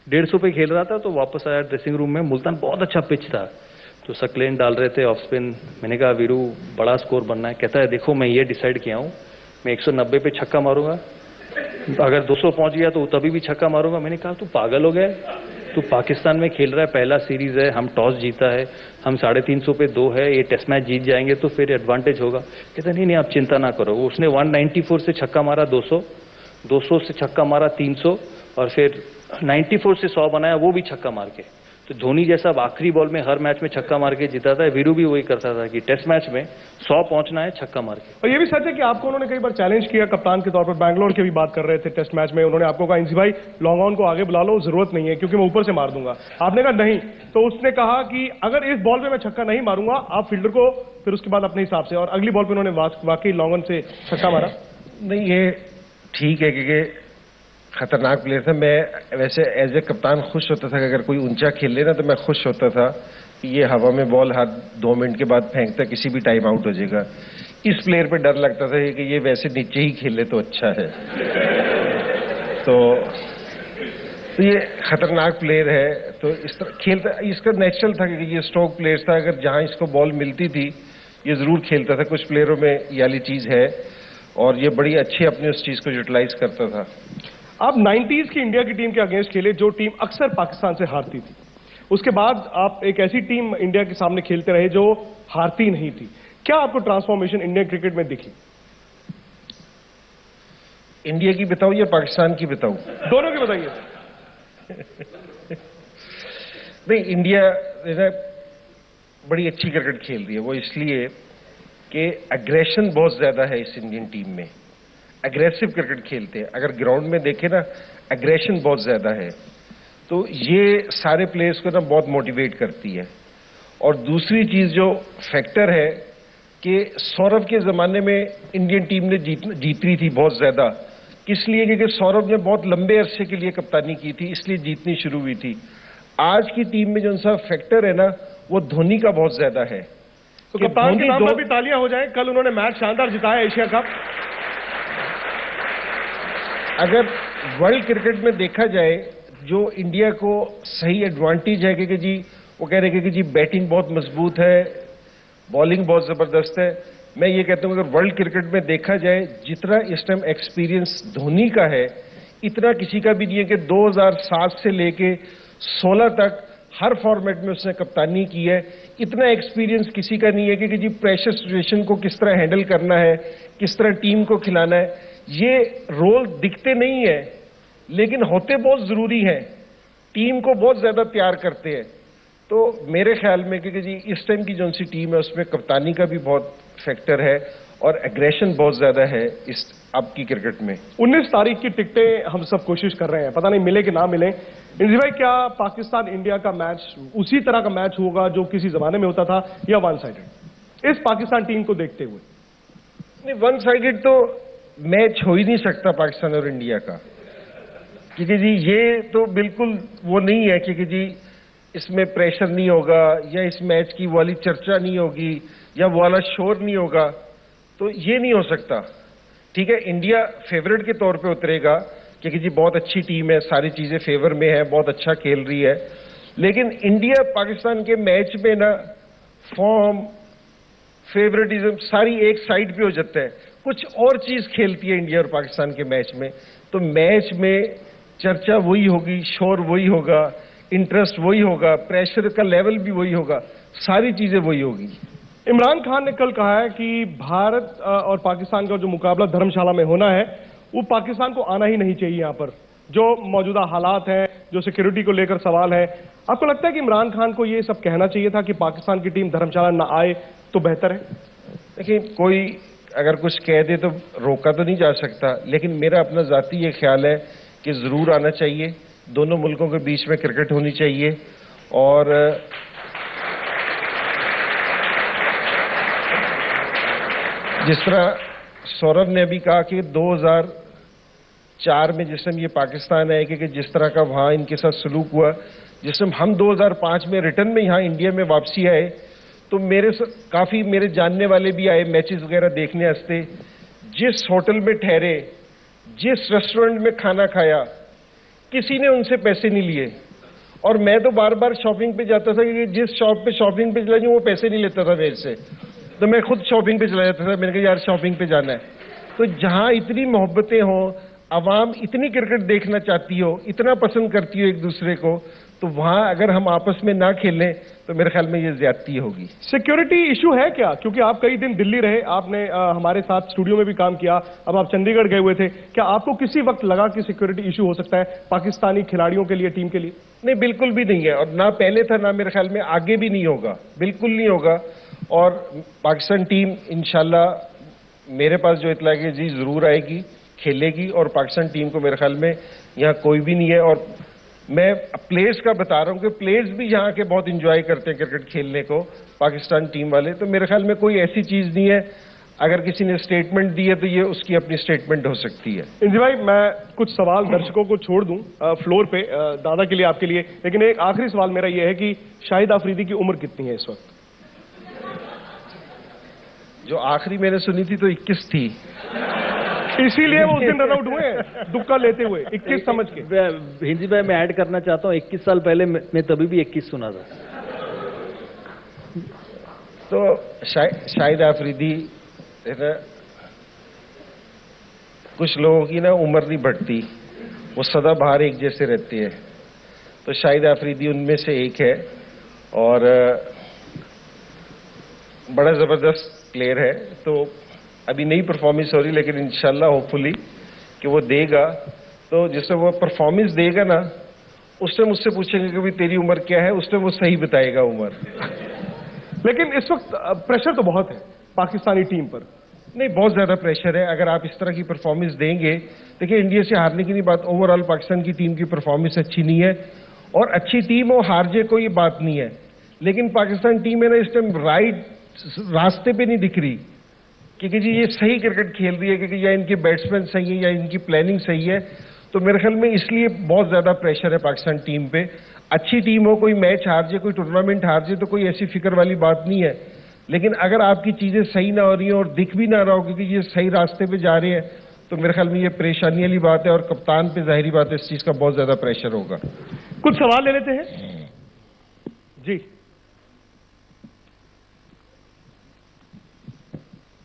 150 पे खेल रहा था, तो वापस आया ड्रेसिंग रूम में। मुल्तान बहुत अच्छा पिच था, तो सकलेन डाल रहे थे ऑफ स्पिन। मैंने कहा वीरू बड़ा स्कोर बनना है। कहता है देखो मैं ये डिसाइड किया हूँ, मैं 190 पे छक्का मारूंगा, अगर 200 पहुंच गया तो तभी भी छक्का मारूंगा। मैंने कहा तू पागल हो गया, तू पाकिस्तान में खेल रहा है, पहला सीरीज है, हम टॉस जीता है, हम 350 पे 2 है, ये टेस्ट मैच जीत जाएंगे तो फिर एडवांटेज होगा। कहता नहीं आप चिंता ना करो। उसने 194 से छक्का मारा 200, 200 से छक्का मारा 300, और फिर 94 से 100 बनाया, वो भी छक्का मार के। तो धोनी जैसा आखिरी बॉल में हर मैच में छक्का मार के जीता था, वीरू भी वही करता था कि टेस्ट मैच में 100 पहुंचना है छक्का मार के। और ये भी सच है कि आपको उन्होंने कई बार चैलेंज किया कप्तान के तौर पर। बैंगलोर की भी बात कर रहे थे टेस्ट मैच में, उन्होंने आपको कहा इंजी भाई लॉन्ग ऑन को आगे बुला लो, जरूरत नहीं है क्योंकि मैं ऊपर से मार दूंगा। आपने कहा नहीं, तो उसने कहा कि अगर इस बॉल पे मैं छक्का नहीं मारूंगा, आप फील्डर को फिर उसके बाद अपने हिसाब से। और अगली बॉल पे उन्होंने वाकई लॉन्ग ऑन से छक्का मारा। नहीं, ये ठीक है क्योंकि खतरनाक प्लेयर था। मैं वैसे एज ए कप्तान खुश होता था कि अगर कोई ऊंचा खेल ले ना, तो मैं खुश होता था कि ये हवा में बॉल हाथ 2 मिनट के बाद फेंकता, किसी भी टाइम आउट हो जाएगा। इस प्लेयर पे डर लगता था कि ये वैसे नीचे ही खेले तो अच्छा है। तो ये खतरनाक प्लेयर है, तो इस तरह खेलता, इसका नेचुरल था कि ये स्ट्रोक प्लेयर था, अगर जहां इसको बॉल मिलती थी ये जरूर खेलता था। कुछ प्लेयरों में ये वाली चीज है, और ये बड़ी अच्छी अपनी उस चीज को यूटिलाइज करता था। आप 90s की इंडिया की टीम के अगेंस्ट खेले, जो टीम अक्सर पाकिस्तान से हारती थी। उसके बाद आप एक ऐसी टीम इंडिया के सामने खेलते रहे जो हारती नहीं थी। क्या आपको ट्रांसफॉर्मेशन इंडियन क्रिकेट में दिखी? इंडिया की बताऊं या पाकिस्तान की बताऊं? दोनों की बताइए। नहीं, इंडिया बड़ी अच्छी क्रिकेट खेल रही है। वो इसलिए कि एग्रेशन बहुत ज्यादा है इस इंडियन टीम में, एग्रेसिव क्रिकेट खेलते हैं। अगर ग्राउंड में देखें ना, एग्रेशन बहुत ज्यादा है, तो ये सारे प्लेयर्स को ना बहुत मोटिवेट करती है। और दूसरी चीज जो फैक्टर है कि सौरभ के जमाने में इंडियन टीम ने जीती थी बहुत ज्यादा। किस लिए? क्योंकि सौरभ ने बहुत लंबे अरसे के लिए कप्तानी की थी, इसलिए जीतनी शुरू हुई थी। आज की टीम में जो सा फैक्टर है ना, वो धोनी का बहुत ज्यादा है। तो कप्तान के नाम पर भी तालियां हो जाए। कल उन्होंने मैच शानदार जिताया, एशिया कप। अगर वर्ल्ड क्रिकेट में देखा जाए, जो इंडिया को सही एडवांटेज है कि जी वो कह रहे हैं कि जी बैटिंग बहुत मजबूत है, बॉलिंग बहुत जबरदस्त है। मैं ये कहता हूं अगर वर्ल्ड क्रिकेट में देखा जाए, जितना इस टाइम एक्सपीरियंस धोनी का है, इतना किसी का भी नहीं है। कि 2007 से लेके 16 तक हर फॉर्मेट में उसने कप्तानी की है। इतना एक्सपीरियंस किसी का नहीं है कि जी प्रेशर सिचुएशन को किस तरह हैंडल करना है, किस तरह टीम को खिलाना है। ये रोल दिखते नहीं है, लेकिन होते बहुत जरूरी हैं। टीम को बहुत ज्यादा तैयार करते हैं। तो मेरे ख्याल में कि जी इस टाइम की जो सी टीम है, उसमें कप्तानी का भी बहुत फैक्टर है और एग्रेशन बहुत ज्यादा है इस अब की क्रिकेट में। 19 तारीख की टिकटें हम सब कोशिश कर रहे हैं, पता नहीं मिले कि ना मिले। इंजी भाई, क्या पाकिस्तान इंडिया का मैच उसी तरह का मैच होगा जो किसी जमाने में होता था, या वन साइडेड? इस पाकिस्तान टीम को देखते हुए नहीं, वन साइडेड तो मैच हो ही नहीं सकता पाकिस्तान और इंडिया का। क्योंकि जी ये तो बिल्कुल वो नहीं है क्योंकि जी इसमें प्रेशर नहीं होगा या इस मैच की वाली चर्चा नहीं होगी या वो वाला शोर नहीं होगा, तो ये नहीं हो सकता। ठीक है, इंडिया फेवरेट के तौर पे उतरेगा क्योंकि जी बहुत अच्छी टीम है, सारी चीजें फेवर में है, बहुत अच्छा खेल रही है, लेकिन इंडिया पाकिस्तान के मैच में ना फॉर्म, फेवरेटिज्म सारी एक साइड पे हो जाता है, कुछ और चीज खेलती है इंडिया और पाकिस्तान के मैच में। तो मैच में चर्चा वही होगी, शोर वही होगा, इंटरेस्ट वही होगा, प्रेशर का लेवल भी वही होगा, सारी चीजें वही होगी। इमरान खान ने कल कहा है कि भारत और पाकिस्तान का जो मुकाबला धर्मशाला में होना है वो पाकिस्तान को आना ही नहीं चाहिए। यहाँ पर जो मौजूदा हालात हैं, जो सिक्योरिटी को लेकर सवाल है, आपको लगता है कि इमरान खान को ये सब कहना चाहिए था कि पाकिस्तान की टीम धर्मशाला ना आए तो बेहतर है? देखिए, कोई अगर कुछ कह दे तो रोका तो नहीं जा सकता, लेकिन मेरा अपना जाती ये ख्याल है कि जरूर आना चाहिए, दोनों मुल्कों के बीच में क्रिकेट होनी चाहिए। और जिस तरह सौरभ ने अभी कहा कि 2004 में जिस टाइम ये पाकिस्तान आए कि जिस तरह का वहां इनके साथ सलूक हुआ, जिस टाइम हम 2005 में रिटर्न में यहाँ इंडिया में वापसी आए तो काफी मेरे जानने वाले भी आए मैचेस वगैरह देखने वास्ते। जिस होटल में ठहरे, जिस रेस्टोरेंट में खाना खाया, किसी ने उनसे पैसे नहीं लिए। और मैं तो बार बार शॉपिंग पे जाता था कि जिस शॉप पे शॉपिंग पे चला जाऊं वो पैसे नहीं लेता था मेरे से, तो मैं खुद शॉपिंग पे चला जाता था। मैंने कहा यार शॉपिंग पे जाना है। तो जहां इतनी मोहब्बतें हों, आवाम इतनी क्रिकेट देखना चाहती हो, इतना पसंद करती हो एक दूसरे को, तो वहां अगर हम आपस में ना खेलें तो मेरे ख्याल में ये ज्यादती होगी। सिक्योरिटी इशू है क्या? क्योंकि आप कई दिन दिल्ली रहे, आपने हमारे साथ स्टूडियो में भी काम किया, अब आप चंडीगढ़ गए हुए थे, क्या आपको किसी वक्त लगा कि सिक्योरिटी इशू हो सकता है पाकिस्तानी खिलाड़ियों के लिए, टीम के लिए? नहीं, बिल्कुल भी नहीं है, और ना पहले था ना मेरे ख्याल में आगे भी नहीं होगा, बिल्कुल नहीं होगा। और पाकिस्तान टीम इंशाल्लाह मेरे पास जो इतला है कि जी जरूर आएगी, खेलेगी, और पाकिस्तान टीम को मेरे ख्याल में यहाँ कोई भी नहीं है। और मैं प्लेयर्स का बता रहा हूँ कि प्लेयर्स भी यहाँ के बहुत इंजॉय करते हैं क्रिकेट खेलने को, पाकिस्तान टीम वाले। तो मेरे ख्याल में कोई ऐसी चीज नहीं है, अगर किसी ने स्टेटमेंट दी है तो ये उसकी अपनी स्टेटमेंट हो सकती है। इंजी भाई, मैं कुछ सवाल दर्शकों को छोड़ दूं फ्लोर पे, दादा के लिए, आपके लिए, लेकिन एक आखिरी सवाल मेरा ये है कि शाहिद आफरीदी की उम्र कितनी है इस वक्त? जो आखिरी मैंने सुनी थी तो 21 थी, इसीलिए वो उस दिन रन आउट हुए दुक्का लेते हुए 21 समझ के। हिंदी भाई मैं ऐड करना चाहता हूँ, 21 साल पहले मैं तभी भी 21 सुना था। तो शाहिद आफरीदी, कुछ लोगों की ना उम्र नहीं बढ़ती, वो सदा बाहर एक जैसे रहते हैं, तो शाहिद आफरीदी उनमें से एक है। और बड़ा जबरदस्त प्लेयर है, तो अभी नई परफॉर्मेंस हो रही, लेकिन इंशाल्लाह होपफुली कि वो देगा। तो जिससे वो परफॉर्मेंस देगा ना, उस टाइम मुझसे पूछेंगे कि भाई तेरी उम्र क्या है, उस टाइम वो सही बताएगा उम्र। लेकिन इस वक्त प्रेशर तो बहुत है पाकिस्तानी टीम पर। नहीं, बहुत ज्यादा प्रेशर है। अगर आप इस तरह की परफॉर्मेंस देंगे, देखिए इंडिया से हारने की नहीं बात, ओवरऑल पाकिस्तान की टीम की परफॉर्मेंस अच्छी नहीं है, और अच्छी टीम हो हार जाए कोई बात नहीं है, लेकिन पाकिस्तान टीम है ना इस टाइम राइट रास्ते पे नहीं दिख रही, क्योंकि जी ये सही क्रिकेट खेल रही है, क्योंकि या इनके बैट्समैन सही है या इनकी प्लानिंग सही है। तो मेरे ख्याल में इसलिए बहुत ज्यादा प्रेशर है पाकिस्तान टीम पे। अच्छी टीम हो, कोई मैच हार जाए, कोई टूर्नामेंट हार जाए, तो कोई ऐसी फिक्र वाली बात नहीं है, लेकिन अगर आपकी चीजें सही ना हो रही हैं और दिख भी ना रहा हो क्योंकि ये सही रास्ते पे जा रहे हैं, तो मेरे ख्याल में ये परेशानी वाली बात है, और कप्तान पे जाहिर बात है इस चीज का बहुत ज्यादा प्रेशर होगा। कुछ सवाल ले लेते हैं जी।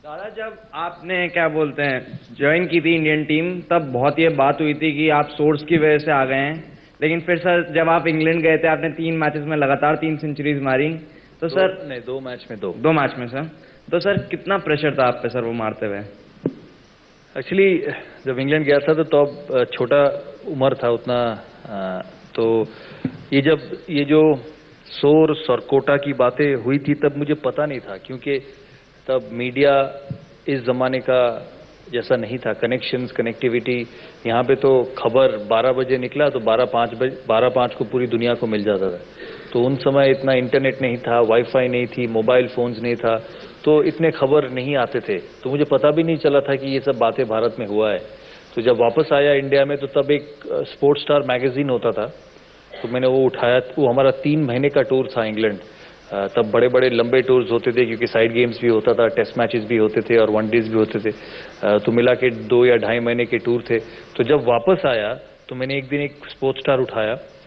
दादा, जब आपने क्या बोलते हैं ज्वाइन की थी इंडियन टीम, तब बहुत ये बात हुई थी कि आप सोर्स की वजह से आ गए हैं, लेकिन फिर सर जब आप इंग्लैंड गए थे आपने 3 मैचेस में लगातार 3 सेंचुरीज मारी, तो सर नहीं 2 मैच में 2 मैच में सर, तो सर कितना प्रेशर था आप पे सर वो मारते हुए? एक्चुअली जब इंग्लैंड गया था तो अब छोटा उम्र था उतना, तो ये जो सोर्स और कोटा की बातें हुई थी तब मुझे पता नहीं था, क्योंकि तब मीडिया इस जमाने का जैसा नहीं था, कनेक्टिविटी। यहाँ पे तो खबर 12 बजे निकला तो 12:05 को पूरी दुनिया को मिल जाता था। तो उन समय इतना इंटरनेट नहीं था, वाईफाई नहीं थी, मोबाइल फोन्स नहीं था, तो इतने खबर नहीं आते थे, तो मुझे पता भी नहीं चला था कि ये सब बातें भारत में हुआ है। तो जब वापस आया इंडिया में तो तब एक स्पोर्ट्स स्टार मैगजीन होता था, तो मैंने वो उठाया। वो हमारा 3 महीने का टूर था इंग्लैंड। तब बड़े बड़े लंबे टूर्स होते थे क्योंकि साइड गेम्स भी होता था, टेस्ट मैचेस भी होते थे और वनडेज भी होते थे। तो मिला के 2 या 2.5 महीने के टूर थे। तो जब वापस आया तो मैंने एक दिन एक स्पोर्ट्स स्टार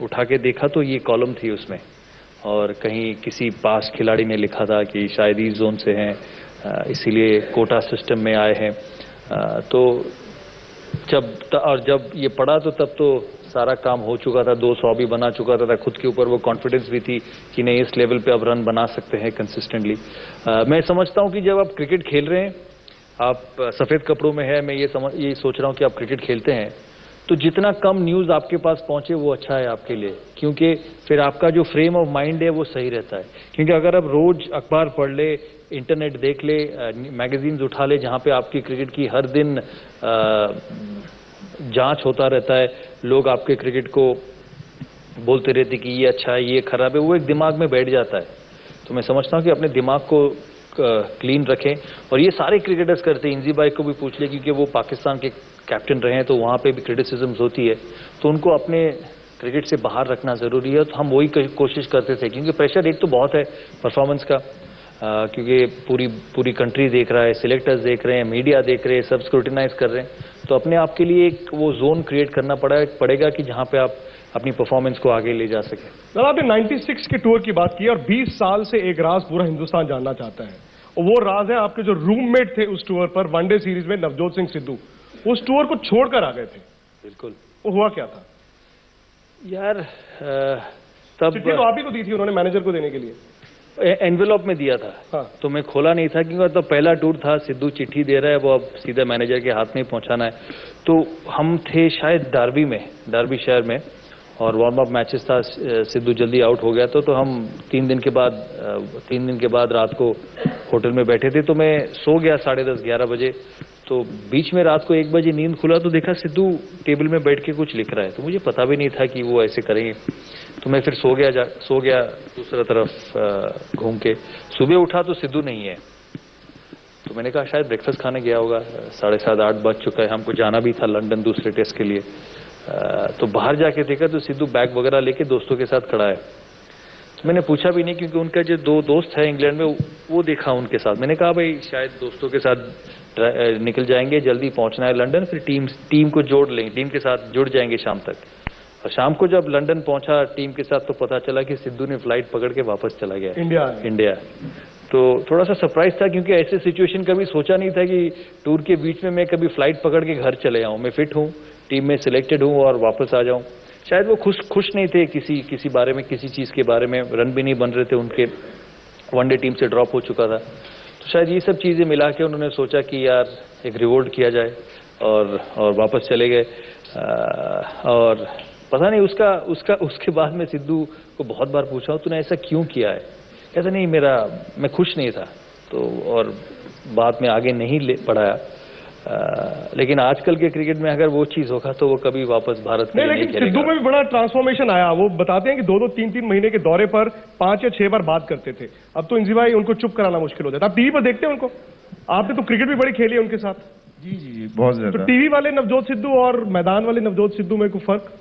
उठा के देखा तो ये कॉलम थी उसमें, और कहीं किसी पास खिलाड़ी ने लिखा था कि शायद ईस्ट जोन से हैं, इसीलिए कोटा सिस्टम में आए हैं। तो जब ये पढ़ा तो तब तो सारा काम हो चुका था, 200 भी बना चुका था, खुद के ऊपर वो कॉन्फिडेंस भी थी कि नहीं इस लेवल पे अब रन बना सकते हैं कंसिस्टेंटली। मैं समझता हूं कि जब आप क्रिकेट खेल रहे हैं, आप सफेद कपड़ों में है, मैं ये सोच रहा हूं कि आप क्रिकेट खेलते हैं तो जितना कम न्यूज आपके पास पहुंचे वो अच्छा है आपके लिए, क्योंकि फिर आपका जो फ्रेम ऑफ माइंड है वो सही रहता है। क्योंकि अगर आप रोज अखबार पढ़ ले, इंटरनेट देख ले, मैगजीन्स उठा ले जहां पे आपकी क्रिकेट की हर दिन जांच होता रहता है, लोग आपके क्रिकेट को बोलते रहते कि ये अच्छा है, ये खराब है, वो एक दिमाग में बैठ जाता है। तो मैं समझता हूं कि अपने दिमाग को क्लीन रखें, और ये सारे क्रिकेटर्स करते हैं। इंजी भाई को भी पूछ ले, क्योंकि वो पाकिस्तान के कैप्टन रहे हैं, तो वहां पे भी क्रिटिसिज्म्स होती है, तो उनको अपने क्रिकेट से बाहर रखना जरूरी है। तो हम वही कोशिश करते थे, क्योंकि प्रेशर एक तो बहुत है परफॉर्मेंस का, क्योंकि पूरी कंट्री देख रहा है, सिलेक्टर्स देख रहे हैं, मीडिया देख रहे हैं, सब स्क्रूटिनाइज कर रहे हैं। तो अपने आप के लिए एक वो जोन क्रिएट करना पड़ेगा कि जहां पे आप अपनी परफॉर्मेंस को आगे ले जा सके। सर, आपने 96 के टूर की बात की और 20 साल से एक राज पूरा हिंदुस्तान जानना चाहता है, और वो राज है आपके जो रूममेट थे उस टूर पर वनडे सीरीज में, नवजोत सिंह सिद्धू। उस टूर को छोड़कर आ गए थे। बिल्कुल। वो हुआ क्या था यार? तब चिट्ठी तो आप ही को दी थी उन्होंने मैनेजर को देने के लिए, एनवेलप में दिया था। हाँ। तो मैं खोला नहीं था, क्योंकि तो पहला टूर था, सिद्धू चिट्ठी दे रहा है, वो अब सीधा मैनेजर के हाथ में पहुंचाना है। तो हम थे शायद डार्बी शहर में, और वार्म अप मैचेस था, सिद्धू जल्दी आउट हो गया तो हम 3 दिन के बाद रात को होटल में बैठे थे। तो मैं सो गया 10:30-11 बजे। तो बीच में रात को 1 बजे नींद खुला तो देखा सिद्धू टेबल में बैठ के कुछ लिख रहा है, तो मुझे पता भी नहीं था कि वो ऐसे करेंगे। तो मैं फिर सो गया दूसरा तरफ घूम के। सुबह उठा तो सिद्धू नहीं है, तो मैंने कहा शायद ब्रेकफास्ट खाने गया होगा। 7:30-8 बज चुका है, हमको जाना भी था लंदन दूसरे टेस्ट के लिए। तो बाहर जाके देखा तो सिद्धू बैग वगैरह लेके दोस्तों के साथ खड़ा है। तो मैंने पूछा भी नहीं, क्योंकि उनका जो 2 दोस्त है इंग्लैंड में, वो देखा उनके साथ। मैंने कहा भाई शायद दोस्तों के साथ निकल जाएंगे, जल्दी पहुंचना है लंदन, फिर टीम को जोड़ लेंगे, टीम के साथ जुड़ जाएंगे शाम तक। और शाम को जब लंदन पहुंचा टीम के साथ, तो पता चला कि सिद्धू ने फ्लाइट पकड़ के वापस चला गया इंडिया। तो थोड़ा सा सरप्राइज था, क्योंकि ऐसे सिचुएशन कभी सोचा नहीं था कि टूर के बीच में मैं कभी फ्लाइट पकड़ के घर चले आऊं। मैं फिट हूं, टीम में सिलेक्टेड हूं और वापस आ जाऊं। शायद वो खुश नहीं थे किसी बारे में, किसी चीज के बारे में। रन भी नहीं बन रहे थे उनके, वनडे टीम से ड्रॉप हो चुका था। तो शायद ये सब चीजें मिला के उन्होंने सोचा कि यार एक रिवॉर्ड किया जाए, और वापस चले गए। और पता नहीं उसके बाद मैं सिद्धू को बहुत बार पूछा तूने ऐसा क्यों किया है, कहता नहीं मैं खुश नहीं था। तो और बाद में आगे नहीं बढ़ाया। लेकिन आजकल के क्रिकेट में अगर वो चीज होगा तो वो कभी वापस भारत में नहीं खेलेगा। सिद्धू में भी बड़ा ट्रांसफॉर्मेशन आया। वो बताते हैं कि 2-2, 3-3 महीने के दौरे पर 5 या 6 बार बात करते थे। अब तो इंजी भाई उनको चुप कराना मुश्किल हो जाता है। आप टीवी पर देखते हैं उनको? आपने तो क्रिकेट भी बड़ी खेली है उनके साथ। जी बहुत ज्यादा। तो टीवी वाले नवजोत सिद्धू और मैदान वाले नवजोत सिद्धू में कोई फर्क?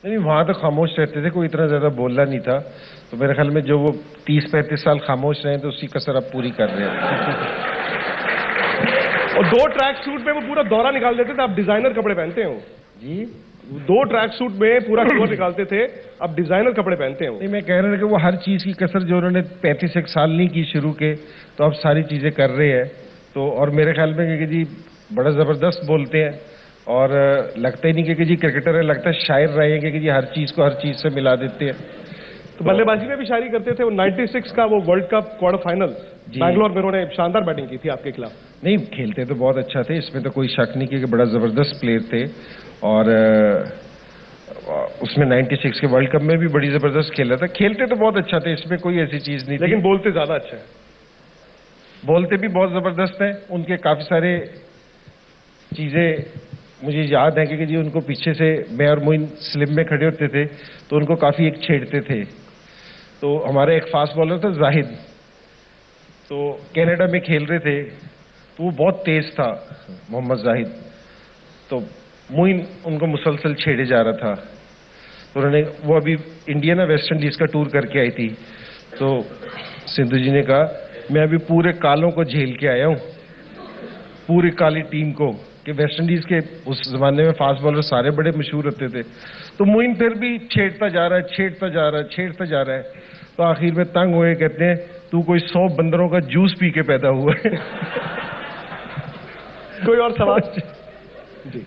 नहीं, वहां तो खामोश रहते थे, कोई इतना ज्यादा बोलना नहीं था। तो मेरे ख्याल में जो वो 30-35 साल खामोश रहे, तो उसी कसर अब पूरी कर रहे हैं। और 2 ट्रैक सूट में वो पूरा दौरा निकाल देते थे। आप डिजाइनर कपड़े पहनते हो जी? 2 ट्रैक सूट में पूरा टूर निकालते थे, अब डिजाइनर कपड़े पहनते हो। नहीं, मैं कह रहा था कि वो हर चीज की कसर जो उन्होंने 35 साल नहीं की शुरू के, तो अब सारी चीजें कर रहे हैं। तो और मेरे ख्याल में कि जी बड़ा जबरदस्त बोलते हैं, और लगता ही नहीं कि जी क्रिकेटर है, लगता है शायर रहेंगे कि जी हर चीज को हर चीज से मिला देते हैं। तो बल्लेबाजी में भी शायरी करते थे। वो 96 का वो world cup quarter final Bangalore में उन्होंने शानदार बैटिंग की थी आपके खिलाफ। नहीं, खेलते तो बहुत अच्छा थे, इसमें तो कोई शक नहीं कि बड़ा जबरदस्त प्लेयर थे। और उसमें 96 के वर्ल्ड कप में भी बड़ी जबरदस्त खेला था। खेलते तो बहुत अच्छा थे, इसमें कोई ऐसी चीज नहीं थी। लेकिन बोलते ज्यादा अच्छा है। बोलते भी बहुत जबरदस्त हैं। उनके काफी सारे चीजें मुझे याद है कि जी उनको पीछे से मैं और मोइन स्लिप में खड़े होते थे, तो उनको काफी एक छेड़ते थे। तो हमारा एक फास्ट बॉलर था जाहिद, तो कनाडा में खेल रहे थे, तो वो बहुत तेज था, मोहम्मद जाहिद। तो मोइन उनको मुसलसल छेड़े जा रहा था। तो उन्होंने, वो अभी इंडिया ना वेस्ट इंडीज का टूर करके आई थी, तो सिंधु जी ने कहा मैं अभी पूरे कालों को झेल के आया हूं, पूरी काली टीम को, कि वेस्ट इंडीज के उस जमाने में फास्ट बॉलर सारे बड़े मशहूर होते थे। तो मोइन फिर भी छेड़ता जा रहा है, छेड़ता जा रहा है, छेड़ता जा रहा है। तो आखिर में तंग हुए, कहते हैं तू कोई 100 बंदरों का जूस पी के पैदा हुआ है। कोई और सवाल? जी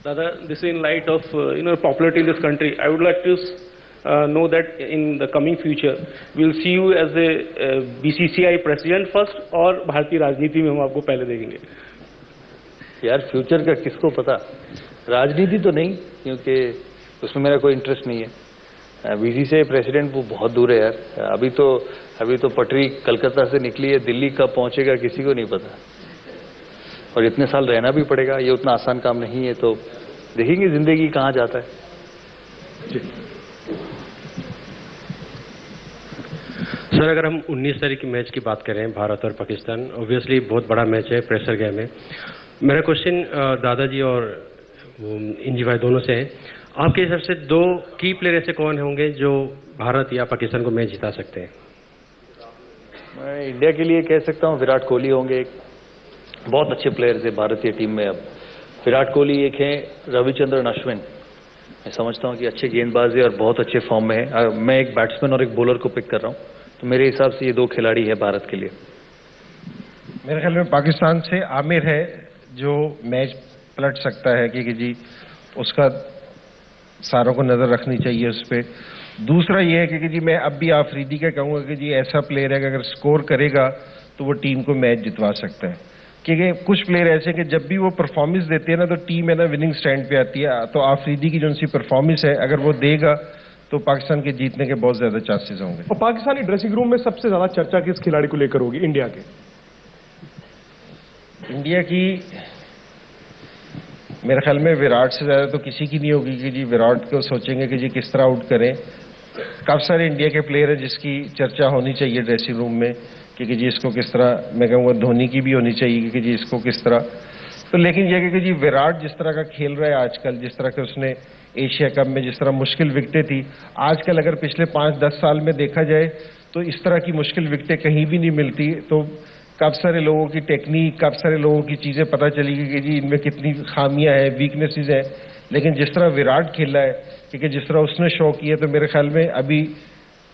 Dada, this is in light of popularity in this country. I would like to know that in the coming future, we'll see you as a BCCI president first, और भारतीय राजनीति में हम आपको पहले देखेंगे। यार फ्यूचर का किसको पता, राजनीति तो नहीं, क्योंकि उसमें मेरा कोई इंटरेस्ट नहीं है। बीसीसीआई प्रेसिडेंट वो बहुत दूर है यार। अभी तो पटरी कलकत्ता से निकली है, दिल्ली कब पहुंचेगा किसी को नहीं पता, और इतने साल रहना भी पड़ेगा, ये उतना आसान काम नहीं है। तो देखेंगे जिंदगी कहाँ जाता है। जी सर, अगर हम 19 तारीख की मैच की बात करें, भारत और पाकिस्तान, ऑब्वियसली बहुत बड़ा मैच है, प्रेशर गेम है। मेरा क्वेश्चन दादाजी और इंजी भाई दोनों से है, आपके हिसाब से 2 की प्लेयर ऐसे कौन होंगे जो भारत या पाकिस्तान को मैच जिता सकते हैं? मैं इंडिया के लिए कह सकता हूँ विराट कोहली होंगे। बहुत अच्छे प्लेयर्स है भारतीय टीम में। अब विराट कोहली एक है, रविचंद्रन अश्विन, मैं समझता हूँ कि अच्छे गेंदबाज है और बहुत अच्छे फॉर्म में है। मैं एक बैट्समैन और एक बॉलर को पिक कर रहा हूँ, तो मेरे हिसाब से ये 2 खिलाड़ी है भारत के लिए। मेरे ख्याल में पाकिस्तान से आमिर है जो मैच पलट सकता है, कि जी उसका सारों को नजर रखनी चाहिए उस पर। दूसरा ये है कि जी मैं अब भी आफरीदी का कहूँगा कि जी ऐसा प्लेयर है कि अगर स्कोर करेगा तो वो टीम को मैच जितवा सकता है। क्योंकि कुछ प्लेयर ऐसे कि जब भी वो परफॉर्मेंस देते हैं ना, तो टीम है ना विनिंग स्टैंड पे आती है। तो आफरीदी की जो उनकी परफॉर्मेंस है, अगर वो देगा तो पाकिस्तान के जीतने के बहुत ज्यादा चांसेस होंगे। और पाकिस्तानी ड्रेसिंग रूम में सबसे ज्यादा चर्चा किस खिलाड़ी को लेकर होगी इंडिया के? इंडिया की मेरे ख्याल में विराट से ज्यादा तो किसी की नहीं होगी, कि जी विराट को सोचेंगे कि जी किस तरह आउट करें। काफी सारे इंडिया के प्लेयर हैं जिसकी चर्चा होनी चाहिए ड्रेसिंग रूम में, कि जी इसको किस तरह, मैं कहूँगा धोनी की भी होनी चाहिए कि जी इसको किस तरह। तो लेकिन यह कि जी विराट जिस तरह का खेल रहा है आजकल, जिस तरह के उसने एशिया कप में जिस तरह मुश्किल विकेटें थी, आजकल अगर पिछले 5-10 साल में देखा जाए तो इस तरह की मुश्किल विकेटें कहीं भी नहीं मिलती। तो काफ़ी सारे लोगों की टेक्निक, काफ़ी सारे लोगों की चीज़ें पता चली कि जी इनमें कितनी खामियां हैं, वीकनेसेस हैं। लेकिन जिस तरह विराट खेला है, क्योंकि जिस तरह उसने शो किया, तो मेरे ख्याल में अभी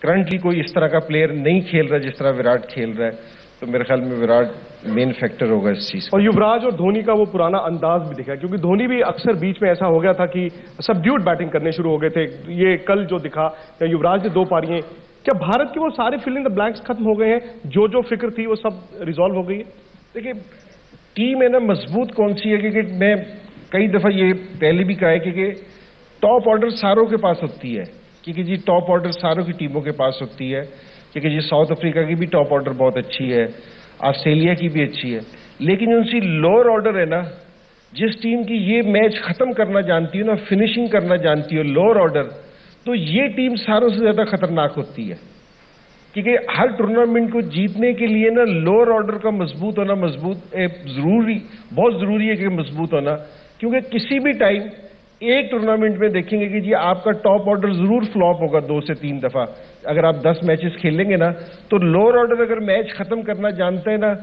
करंटली कोई इस तरह का प्लेयर नहीं खेल रहा जिस तरह विराट खेल रहा है। तो मेरे ख्याल में विराट मेन फैक्टर होगा इस चीज। और युवराज और धोनी का वो पुराना अंदाज भी दिखा, क्योंकि धोनी भी अक्सर बीच में ऐसा हो गया था कि सबड्यूड बैटिंग करने शुरू हो गए थे। ये कल जो दिखा, युवराज ने 2 पारियां, क्या भारत के वो सारे फिलिंग द ब्लैंक्स खत्म हो गए हैं? जो फिक्र थी वो सब रिजॉल्व हो गई है? देखिए टीम है ना मजबूत कौन सी है, क्योंकि मैं कई दफा ये पहले भी कहा है कि टॉप ऑर्डर सारों के पास होती है, क्योंकि जी टॉप ऑर्डर सारों की टीमों के पास होती है। क्योंकि जी साउथ अफ्रीका की भी टॉप ऑर्डर बहुत अच्छी है, ऑस्ट्रेलिया की भी अच्छी है, लेकिन उनकी लोअर ऑर्डर है ना, जिस टीम की ये मैच खत्म करना जानती हो ना, फिनिशिंग करना जानती हो लोअर ऑर्डर, तो ये टीम सारों से ज्यादा खतरनाक होती है। क्योंकि हर टूर्नामेंट को जीतने के लिए ना लोअर ऑर्डर का मजबूत होना बहुत जरूरी है कि मजबूत होना। क्योंकि किसी भी टाइम एक टूर्नामेंट में देखेंगे कि जी आपका टॉप ऑर्डर जरूर फ्लॉप होगा 2 से 3 दफा। अगर आप 10 मैचेस खेलेंगे ना, तो लोअर ऑर्डर अगर मैच खत्म करना जानता है ना,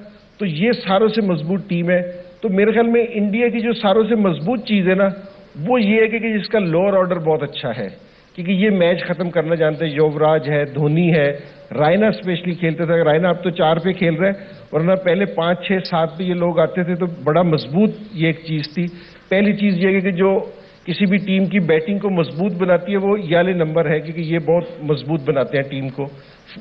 तो ये सारों से मजबूत टीम है। तो मेरे ख्याल में इंडिया की जो सारों से मजबूत चीज है ना, वो ये है कि जिसका लोअर ऑर्डर बहुत अच्छा है, क्योंकि ये मैच खत्म करना जानते हैं। युवराज है, धोनी है, रायना स्पेशली खेलते थे। रायना अब तो 4 पे खेल रहे हैं, वरना पहले 5, 6, 7 पे ये लोग आते थे, तो बड़ा मजबूत ये एक चीज थी। पहली चीज ये है कि जो किसी भी टीम की बैटिंग को मजबूत बनाती है वो ये वाले नंबर है, क्योंकि ये बहुत मजबूत बनाते हैं टीम को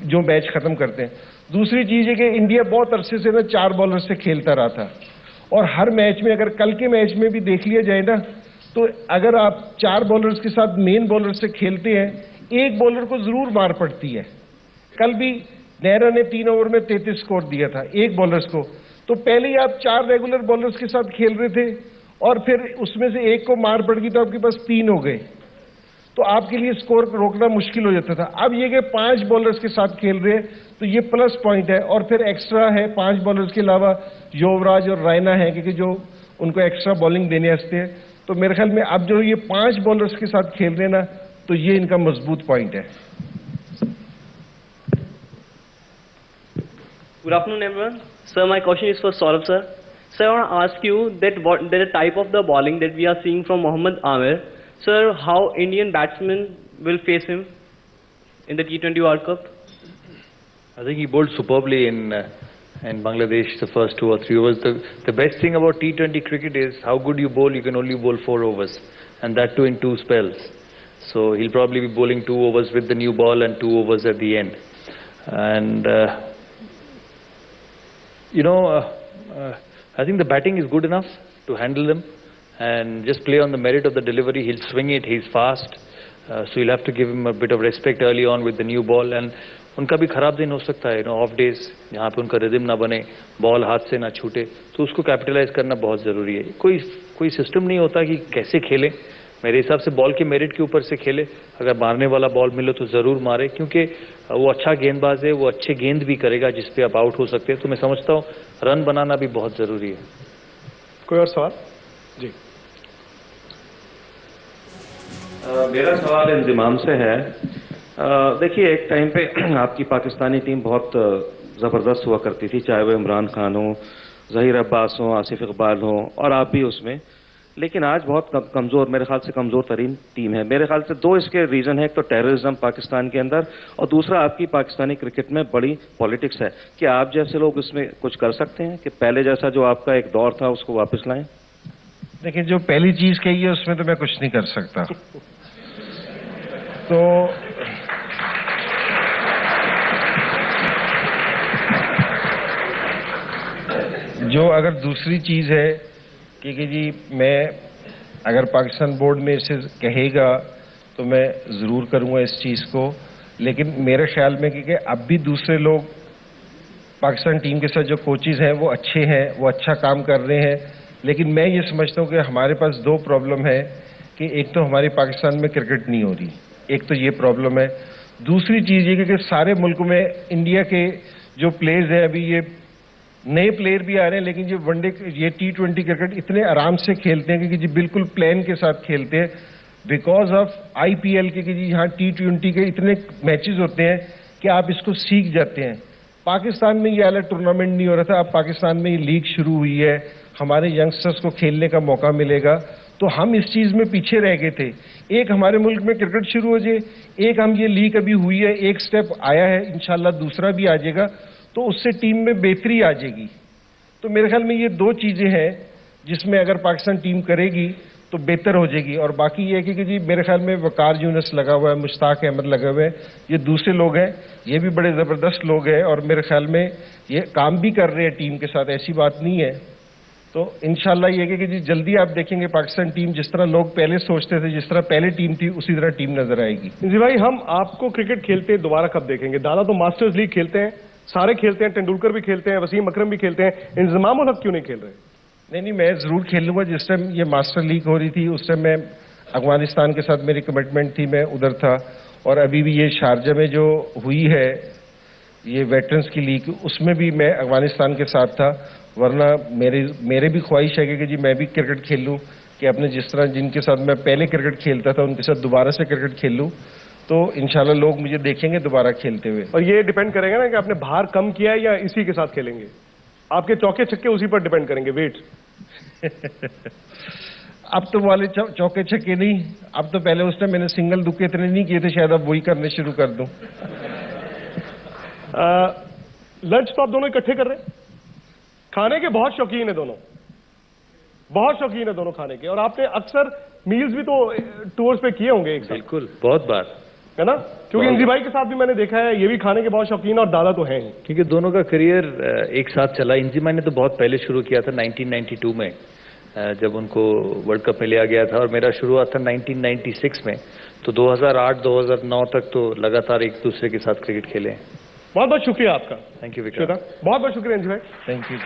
जो मैच खत्म करते हैं। दूसरी चीज है कि इंडिया बहुत अरसे से ना 4 बॉलर से खेलता रहा था, और हर मैच में, अगर कल के मैच में भी देख लिया जाए ना, तो अगर आप 4 बॉलर्स के साथ मेन बॉलर से खेलते हैं, एक बॉलर को जरूर मार पड़ती है। कल भी नेहरा ने 3 ओवर में 33 स्कोर दिया था एक बॉलर्स को। तो पहले ही आप 4 रेगुलर बॉलर्स के साथ खेल रहे थे, और फिर उसमें से एक को मार पड़ गई तो आपके पास 3 हो गए, तो आपके लिए स्कोर रोकना मुश्किल हो जाता था। अब ये कि 5 बॉलर्स के साथ खेल रहे हैं, तो ये प्लस पॉइंट है। और फिर एक्स्ट्रा है 5 बॉलर्स के अलावा युवराज और रायना है, क्योंकि जो उनको एक्स्ट्रा बॉलिंग देने वास्ते है। तो मेरे ख्याल में अब जो ये 5 बॉलर्स के साथ खेल रहे हैं ना, तो ये इनका मजबूत पॉइंट है। Good afternoon, everyone. Sir, my question is for Saurabh, sir. Sir, I want to ask you that the type of the bowling that we are seeing from Mohammad Amir, sir, how Indian batsmen will face him in the T20 World Cup? I think he bowled superbly in Bangladesh the first 2 or 3 overs. The best thing about T20 cricket is how good you bowl. You can only bowl 4 overs, and that too in 2 spells. So he'll probably be bowling 2 overs with the new ball and 2 overs at the end. And I think the batting is good enough to handle them, and just play on the merit of the delivery. He'll swing it. He's fast, so you'll have to give him a bit of respect early on with the new ball. And उनका भी खराब दिन हो सकता है, of days जहाँ पे उनका रिदम ना बने, बॉल हाथ से ना छूटे, तो उसको कैपिटलाइज करना बहुत जरूरी है। कोई सिस्टम नहीं होता कि कैसे खेलें। मेरे हिसाब से बॉल के मेरिट के ऊपर से खेले। अगर मारने वाला बॉल मिले तो जरूर मारे, क्योंकि वो अच्छा गेंदबाज है, वो अच्छे गेंद भी करेगा जिसपे आप आउट हो सकते हैं। तो मैं समझता हूँ रन बनाना भी बहुत जरूरी है। कोई और सवाल? जी। मेरा सवाल इंजमाम से है। देखिए, एक टाइम पे आपकी पाकिस्तानी टीम बहुत ज़बरदस्त हुआ करती थी, चाहे वो इमरान खान हो, ज़हीर अब्बास हो, आसिफ इकबाल हो, और आप भी उसमें। लेकिन आज बहुत कमज़ोर, मेरे ख्याल से कमज़ोर तरीन टीम है। मेरे ख्याल से 2 इसके रीज़न है। एक तो टेररिज्म पाकिस्तान के अंदर, और दूसरा आपकी पाकिस्तानी क्रिकेट में बड़ी पॉलिटिक्स है। क्या आप जैसे लोग इसमें कुछ कर सकते हैं कि पहले जैसा जो आपका एक दौर था उसको वापस लाएं? देखिए, जो पहली चीज कही है उसमें तो मैं कुछ नहीं कर सकता। तो जो अगर दूसरी चीज है कि जी मैं अगर पाकिस्तान बोर्ड में इसे कहेगा तो मैं जरूर करूंगा इस चीज को। लेकिन मेरे ख्याल में कि अब भी दूसरे लोग पाकिस्तान टीम के साथ जो कोचेज हैं वो अच्छे हैं, वो अच्छा काम कर रहे हैं। लेकिन मैं ये समझता हूँ कि हमारे पास 2 प्रॉब्लम है कि एक तो हमारे पाकिस्तान में क्रिकेट नहीं हो रही, एक तो ये प्रॉब्लम है। दूसरी चीज ये कि सारे मुल्क में इंडिया के जो प्लेयर्स हैं, अभी ये नए प्लेयर भी आ रहे हैं, लेकिन ये वनडे ये T20 क्रिकेट इतने आराम से खेलते हैं कि जी बिल्कुल प्लान के साथ खेलते हैं, बिकॉज ऑफ IPL के कि जी यहाँ T20 के इतने मैचेस होते हैं कि आप इसको सीख जाते हैं। पाकिस्तान में ये वाला टूर्नामेंट नहीं हो रहा था, अब पाकिस्तान में ये लीग शुरू हुई है, हमारे यंगस्टर्स को खेलने का मौका मिलेगा। तो हम इस चीज में पीछे रह गए थे। एक हमारे मुल्क में क्रिकेट शुरू हो जाए, एक हम ये लीग अभी हुई है, एक स्टेप आया है, इंशाल्लाह दूसरा भी आ जाएगा, तो उससे टीम में बेहतरी आ जाएगी। तो मेरे ख्याल में ये 2 चीजें हैं जिसमें अगर पाकिस्तान टीम करेगी तो बेहतर हो जाएगी। और बाकी ये है कि जी मेरे ख्याल में वकार यूनुस लगा हुआ है, मुश्ताक अहमद लगे हुए हैं, ये दूसरे लोग हैं, ये भी बड़े जबरदस्त लोग हैं और मेरे ख्याल में ये काम भी कर रहे हैं टीम के साथ, ऐसी बात नहीं है। तो इंशाल्लाह ये है कि जी जल्दी आप देखेंगे पाकिस्तान टीम जिस तरह लोग पहले सोचते थे, जिस तरह पहले टीम थी, उसी तरह टीम नजर आएगी। जी भाई, हम आपको क्रिकेट खेलते दोबारा कब देखेंगे? दादा तो मास्टर्स लीग खेलते हैं, सारे खेलते हैं, तेंदुलकर भी खेलते हैं, वसीम अकरम भी खेलते हैं, इंजमाम उल हक क्यों नहीं खेल रहे? नहीं, मैं जरूर खेलूंगा। जिस टाइम ये मास्टर लीग हो रही थी उस टाइम मैं अफगानिस्तान के साथ मेरी कमिटमेंट थी, मैं उधर था। और अभी भी ये शारजा में जो हुई है ये वेटरन्स की लीग, उसमें भी मैं अफगानिस्तान के साथ था। वरना मेरे भी ख्वाहिश है कि जी मैं भी क्रिकेट खेल लूँ, कि अपने जिस तरह जिनके साथ मैं पहले क्रिकेट खेलता था उनके साथ दोबारा से क्रिकेट खेल लूँ, तो इंशाल्लाह लोग मुझे देखेंगे दोबारा खेलते हुए। और ये डिपेंड करेगा ना कि आपने भार कम किया है या इसी के साथ खेलेंगे। आपके चौके छक्के उसी पर डिपेंड करेंगे, वेट। अब तो वाले चौके छक्के नहीं, अब तो पहले उस टाइम मैंने सिंगल दुक्के इतने नहीं किए थे, शायद अब वही करने शुरू कर दूं। लंच तो आप दोनों इकट्ठे कर रहे हैं? खाने के बहुत शौकीन है दोनों, बहुत शौकीन है दोनों खाने के। और आपने अक्सर मील्स भी तो टूर्स पे किए होंगे एक साथ? बिल्कुल, बहुत बार, है ना? क्योंकि इंजी भाई के साथ भी मैंने देखा है, ये भी खाने के बहुत शौकीन और दादा तो हैं ही। क्योंकि दोनों का करियर एक साथ चला। इंजी भाई ने तो बहुत पहले शुरू किया था 1992 में, जब उनको वर्ल्ड कप में लिया गया था, और मेरा शुरुआत था 1996 में। तो 2008-2009 तक तो लगातार एक दूसरे के साथ क्रिकेट खेले हैं। बहुत बहुत शुक्रिया आपका। Thank you Vikram. बहुत बहुत शुक्रिया इंजी भाई। Thank you.